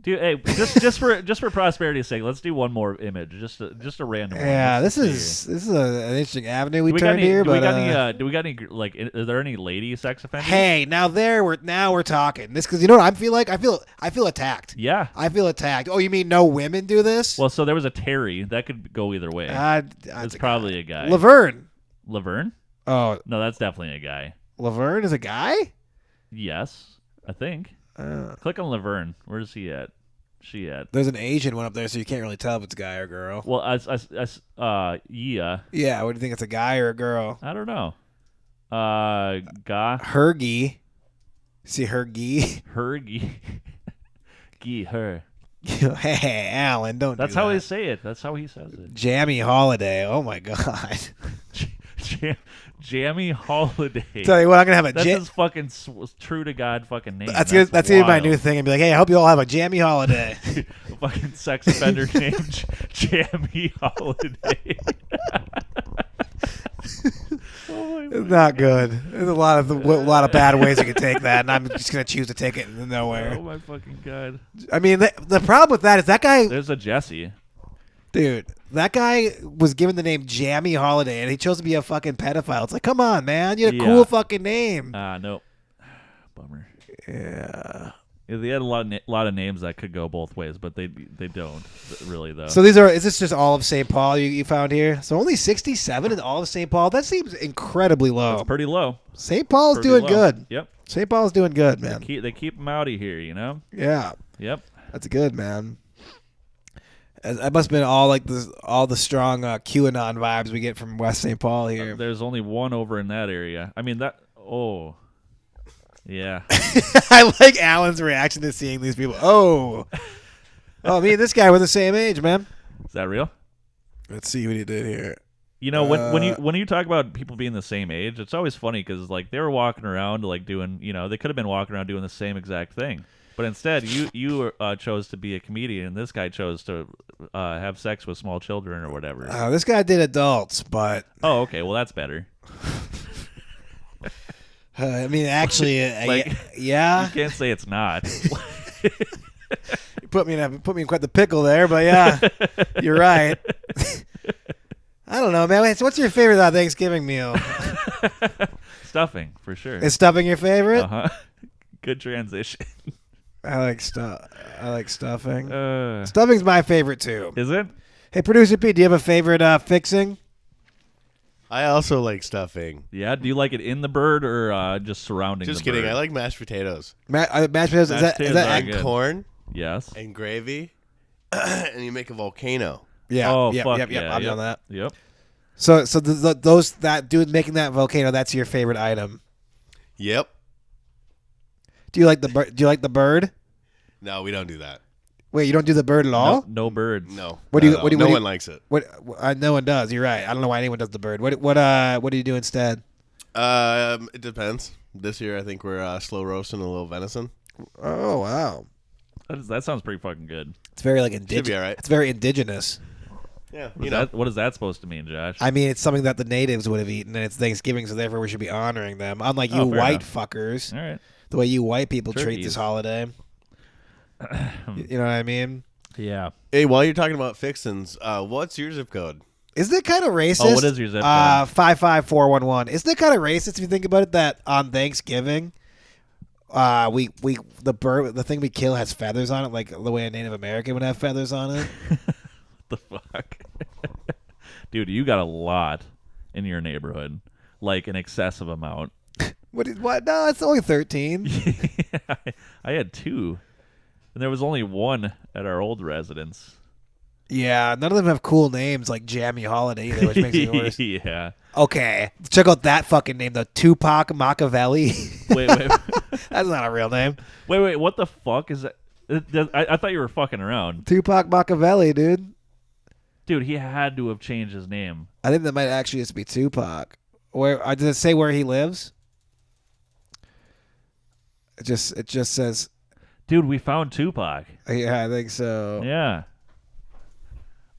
Dude, hey, just for prosperity's sake, let's do one more image, just a random one. Yeah, Let's this is an interesting avenue we do we turned here. do we got but any? Do we got any? Like, are there any lady sex offenders? hey, now we're talking. This because you know what I feel like. I feel attacked. Yeah. I feel attacked. Oh, you mean no women do this? Well, so there was a Terry that could go either way. It's probably a guy. Laverne? Oh, No, that's definitely a guy. Laverne is a guy. Yes, I think. Click on Laverne. Where's he at? She at? There's an Asian one up there, so you can't really tell if it's a guy or girl. Well, yeah. Yeah, what do you think? It's a guy or a girl? I don't know. Guy. Hergy. See Hergy? Hergy. Gee, her. Hey, Alan, don't. That's do how that. he say it. That's how he says it. Jammy Holiday. Oh my God. Jammy Holiday. Tell you what, I'm gonna have a That's his fucking true to God fucking name. That's gonna be my wild. new thing. And be like, hey, I hope you all have a jammy holiday. A fucking sex offender named Jammy Holiday. It's not good. There's a lot of bad ways you can take that, and I'm just gonna choose to take it nowhere. Oh my fucking God. I mean, the problem with that is that guy, There's a Jesse. dude. That guy was given the name Jammy Holiday, and he chose to be a fucking pedophile. It's like, come on, man. You had a Yeah. cool fucking name. Nope. Bummer. Yeah. Yeah, they had a lot of names that could go both ways, but they don't really though. So is this just all of St. Paul you found here? So only 67 in all of St. Paul? That seems incredibly low. It's pretty low. St. Paul's Pretty doing low. good. Yep. St. Paul's doing good, man. They keep them out of here, you know. Yeah. Yep. That's good, man. That must have been all the strong QAnon vibes we get from West St. Paul here. There's only one over in that area. I mean that. Oh. Yeah. I like Alan's reaction to seeing these people. Oh, me and this guy were the same age, man. Is that real? Let's see what he did here. You know, when you talk about people being the same age, it's always funny because like they were walking around like doing, you know, they could have been walking around doing the same exact thing, but instead you chose to be a comedian, and this guy chose to have sex with small children or whatever. This guy did adults, but Oh, okay, well that's better. I mean, actually, Like, yeah. You can't say it's not. You put me in quite the pickle there, but yeah, you're right. I don't know, man. What's your favorite Thanksgiving meal? Stuffing for sure. Is stuffing your favorite? Good transition. I like stuffing. Uh, Stuffing's my favorite too. is it? Hey, producer Pete, do you have a favorite fixing? I also like stuffing. Yeah. Do you like it in the bird or just surrounding? Just the kidding. bird? I like mashed potatoes. Mashed potatoes. Mashed potatoes are And good. corn Yes. and gravy. And you make a volcano. Yeah. Oh, yep, fuck yep, yeah, I've yep. done that. Yep. So those that dude making that volcano, that's your favorite item. Yep. Do you like the bird? Do you like the bird? No, we don't do that. Wait, you don't do the bird at all? No birds. No. What do you- not at what do you- all. what do No you- one likes it. No one does. You're right. I don't know why anyone does the bird. What do you do instead? It depends. This year, I think we're slow roasting a little venison. Oh wow, That sounds pretty fucking good. it's very like Should indigenous. be all right. It's very indigenous. Yeah, What is that supposed to mean, Josh? I mean, it's something that the natives would have eaten, and it's Thanksgiving, so therefore we should be honoring them. Unlike you Oh, fair white enough. fuckers, All right. the way you white people treat Turkeys. this holiday. You know what I mean? Yeah. Hey, while you're talking about fixins, what's your zip code? Isn't it kind of racist? Oh, what is your zip code? 55411. Isn't it kind of racist if you think about it that on Thanksgiving, the thing we kill has feathers on it, like the way a Native American would have feathers on it? The fuck, dude, you got a lot in your neighborhood, like an excessive amount. What? No, it's only 13. I had 2, and there was only 1 at our old residence. Yeah, none of them have cool names like Jammy Holiday either, which makes it worse. Yeah. Okay, check out that fucking name though. Tupac Machiavelli. Wait. That's not a real name. Wait. What the fuck is that? I thought you were fucking around, Tupac Machiavelli, dude. dude. He had to have changed his name. I think that might actually just be Tupac. Where does it say where he lives? It just says. Dude, we found Tupac. Yeah, I think so. Yeah.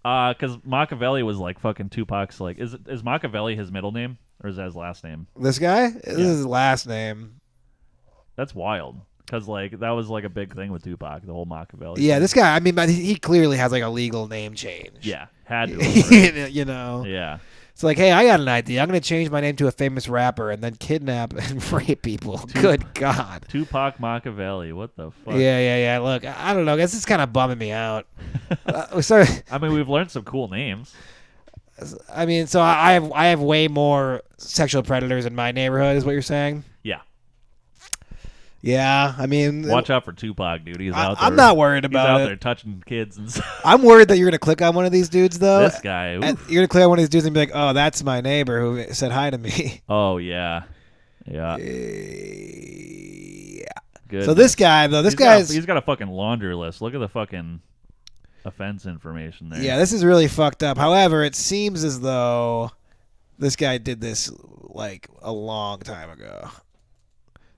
Because Machiavelli was like fucking Tupac's like. Is Machiavelli his middle name or is that his last name? This guy? This is his last name. That's wild. Because like that was like a big thing with Tupac, the whole Machiavelli. Yeah, thing. this guy. I mean, he clearly has like a legal name change. Yeah, had to. Have, right? You know. Yeah. It's like, hey, I got an idea. I'm gonna change my name to a famous rapper and then kidnap and rape people. Good God. Tupac Machiavelli. What the fuck? Yeah. Look, I don't know. This is kind of bumming me out. Sorry. I mean, we've learned some cool names. I mean, so I have way more sexual predators in my neighborhood, is what you're saying? Yeah. Yeah, I mean, Watch out for Tupac, dude. He's out there. I'm not worried He's about out it. there touching kids and stuff. I'm worried that you're gonna click on one of these dudes, though. This guy. And Oof. you're gonna click on one of these dudes and be like, "Oh, that's my neighbor who said hi to me." Oh yeah. Yeah. Yeah. Good. So this guy, though, he's got a fucking laundry list. Look at the fucking offense information there. yeah, this is really fucked up. However, it seems as though this guy did this like a long time ago.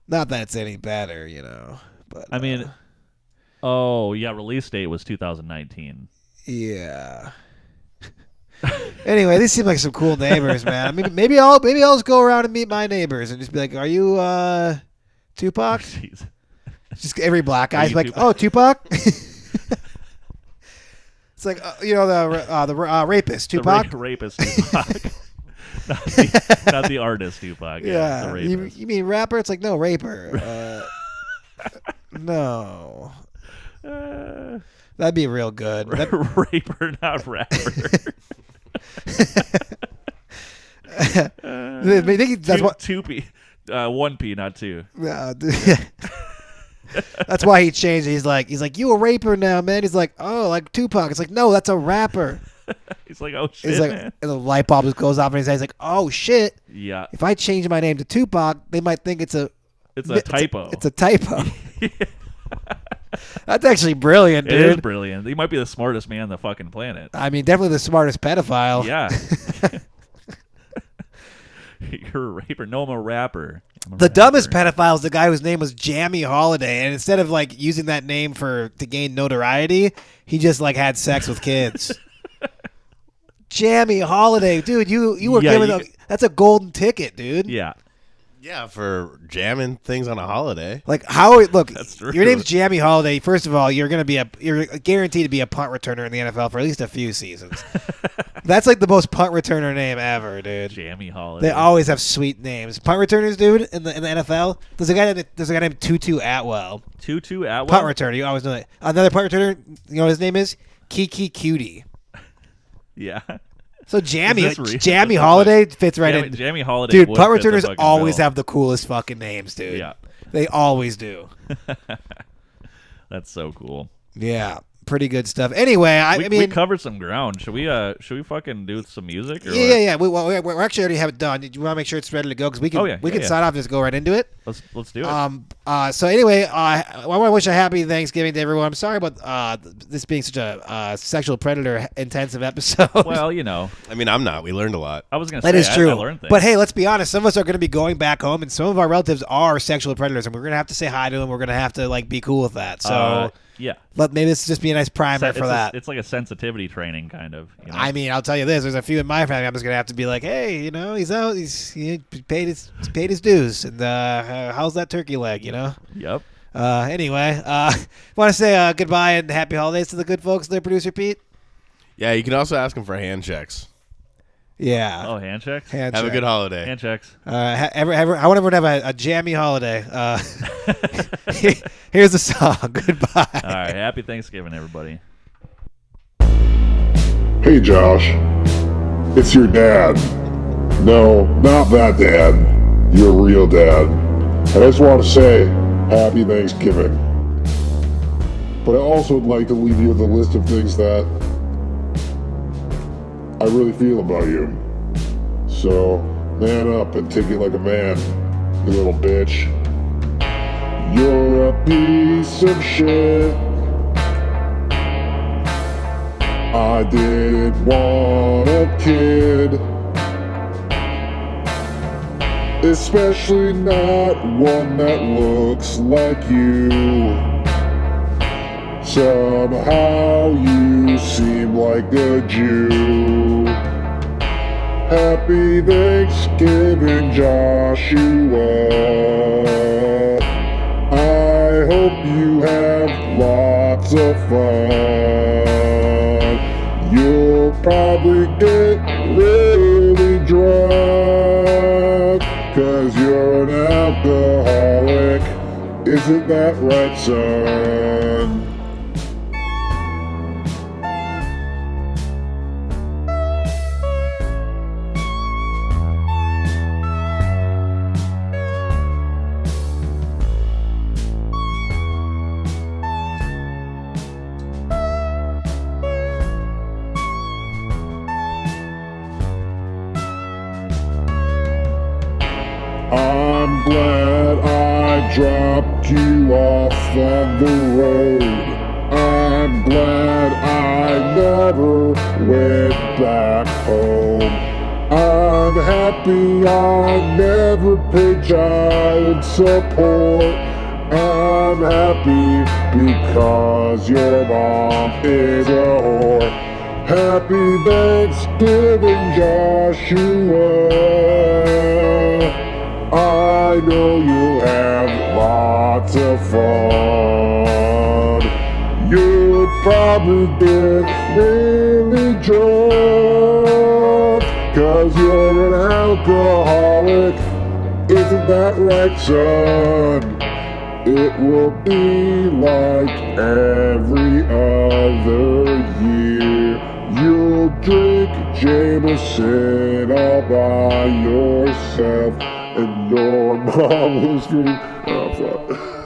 Not that it's any better, you know. But I mean, oh yeah, release date was 2019. yeah. Anyway, these seem like some cool neighbors, man. I mean, maybe I'll just go around and meet my neighbors and just be like, "Are you Tupac?" Jeez. Just every black guy's you like, Tupac? "Oh, Tupac." It's It's like the rapist Tupac. The rapist Tupac. not the artist Tupac. Yeah, the rapist. You mean rapper? It's like no raper. No. That'd be real good. Raper, not rapper. I think that's what 2P, 1P, not 2. That's why he changed it. He's like, you a raper now, man. He's like, oh, like Tupac. It's like, no, that's a rapper. He's like, oh shit, He's like, man. and the light bulb just goes off in his head. He's like, oh shit. Yeah. If I change my name to Tupac, they might think it's a typo. It's a typo. That's actually brilliant, dude. It is brilliant. He might be the smartest man on the fucking planet. I mean, definitely the smartest pedophile. Yeah. You're a raper. No, I'm a rapper. The dumbest pedophile is the guy whose name was Jammy Holiday, and instead of like using that name to gain notoriety, he just like had sex with kids. Jammy Holiday, dude, you were that's a golden ticket, dude. Yeah. Yeah, for jamming things on a holiday. Like look, That's true. your name's Jammy Holiday. First of all, you're guaranteed to be a punt returner in the NFL for at least a few seasons. That's like the most punt returner name ever, dude. Jammy Holiday. They always have sweet names. Punt returners, dude, in the NFL. There's a guy named Tutu Atwell. Tutu Atwell. Punt returner. You always know that. Another punt returner. You know what his name is? Kiki Cutie. Yeah. So Jammy Is Holiday fits right in. Jammy Holiday. Dude, would punt fit the returners fucking always bill. have the coolest fucking names, dude. Yeah. They always do. That's so cool. Yeah. Pretty good stuff. Anyway, I mean, we covered some ground. Should we fucking do some music? Or yeah. We're actually already have it done. You want to make sure it's ready to go because we can sign off and just go right into it. Let's do it. So anyway, I want to wish a happy Thanksgiving to everyone. I'm sorry about this being such a sexual predator intensive episode. Well, you know, I mean, I'm not. We learned a lot. I was gonna say that is true. I learned things. But hey, let's be honest. Some of us are going to be going back home, and some of our relatives are sexual predators, and we're going to have to say hi to them. We're going to have to like be cool with that. So. Yeah. But maybe this will just be a nice primer for that. It's like a sensitivity training, kind of. You know? I mean, I'll tell you this: there's a few in my family. I'm just gonna have to be like, hey, you know, he's out. He paid his dues, and how's that turkey leg? You know. Yep. Anyway, want to say goodbye and happy holidays to the good folks, their producer Pete. Yeah, you can also ask them for hand checks. Yeah. Oh, hand checks. Hand Have check. a good holiday. Hand checks. I want everyone to have a jammy holiday. Here's the song. Goodbye. All right. Happy Thanksgiving, everybody. Hey Josh, it's your dad. No, not that dad. Your real dad. And I just want to say, happy Thanksgiving. But I also would like to leave you with a list of things that I really feel about you. So, man up and take it like a man, you little bitch. You're a piece of shit. I didn't want a kid, especially not one that looks like you. Somehow you seem like a Jew. Happy Thanksgiving, Joshua. I hope you have lots of fun. You'll probably get really drunk, 'cause you're an alcoholic. Isn't that right, son? I'm glad I dropped you off on the road. I'm glad I never went back home. I'm happy I never paid child support. I'm happy because your mom is a whore. Happy Thanksgiving, Joshua. I know you'll have lots of fun. You'll probably get really drunk. Cause you're an alcoholic. Isn't that right, son? It will be like every other year. You'll drink Jameson all by yourself, and your mom will scream, oh fuck.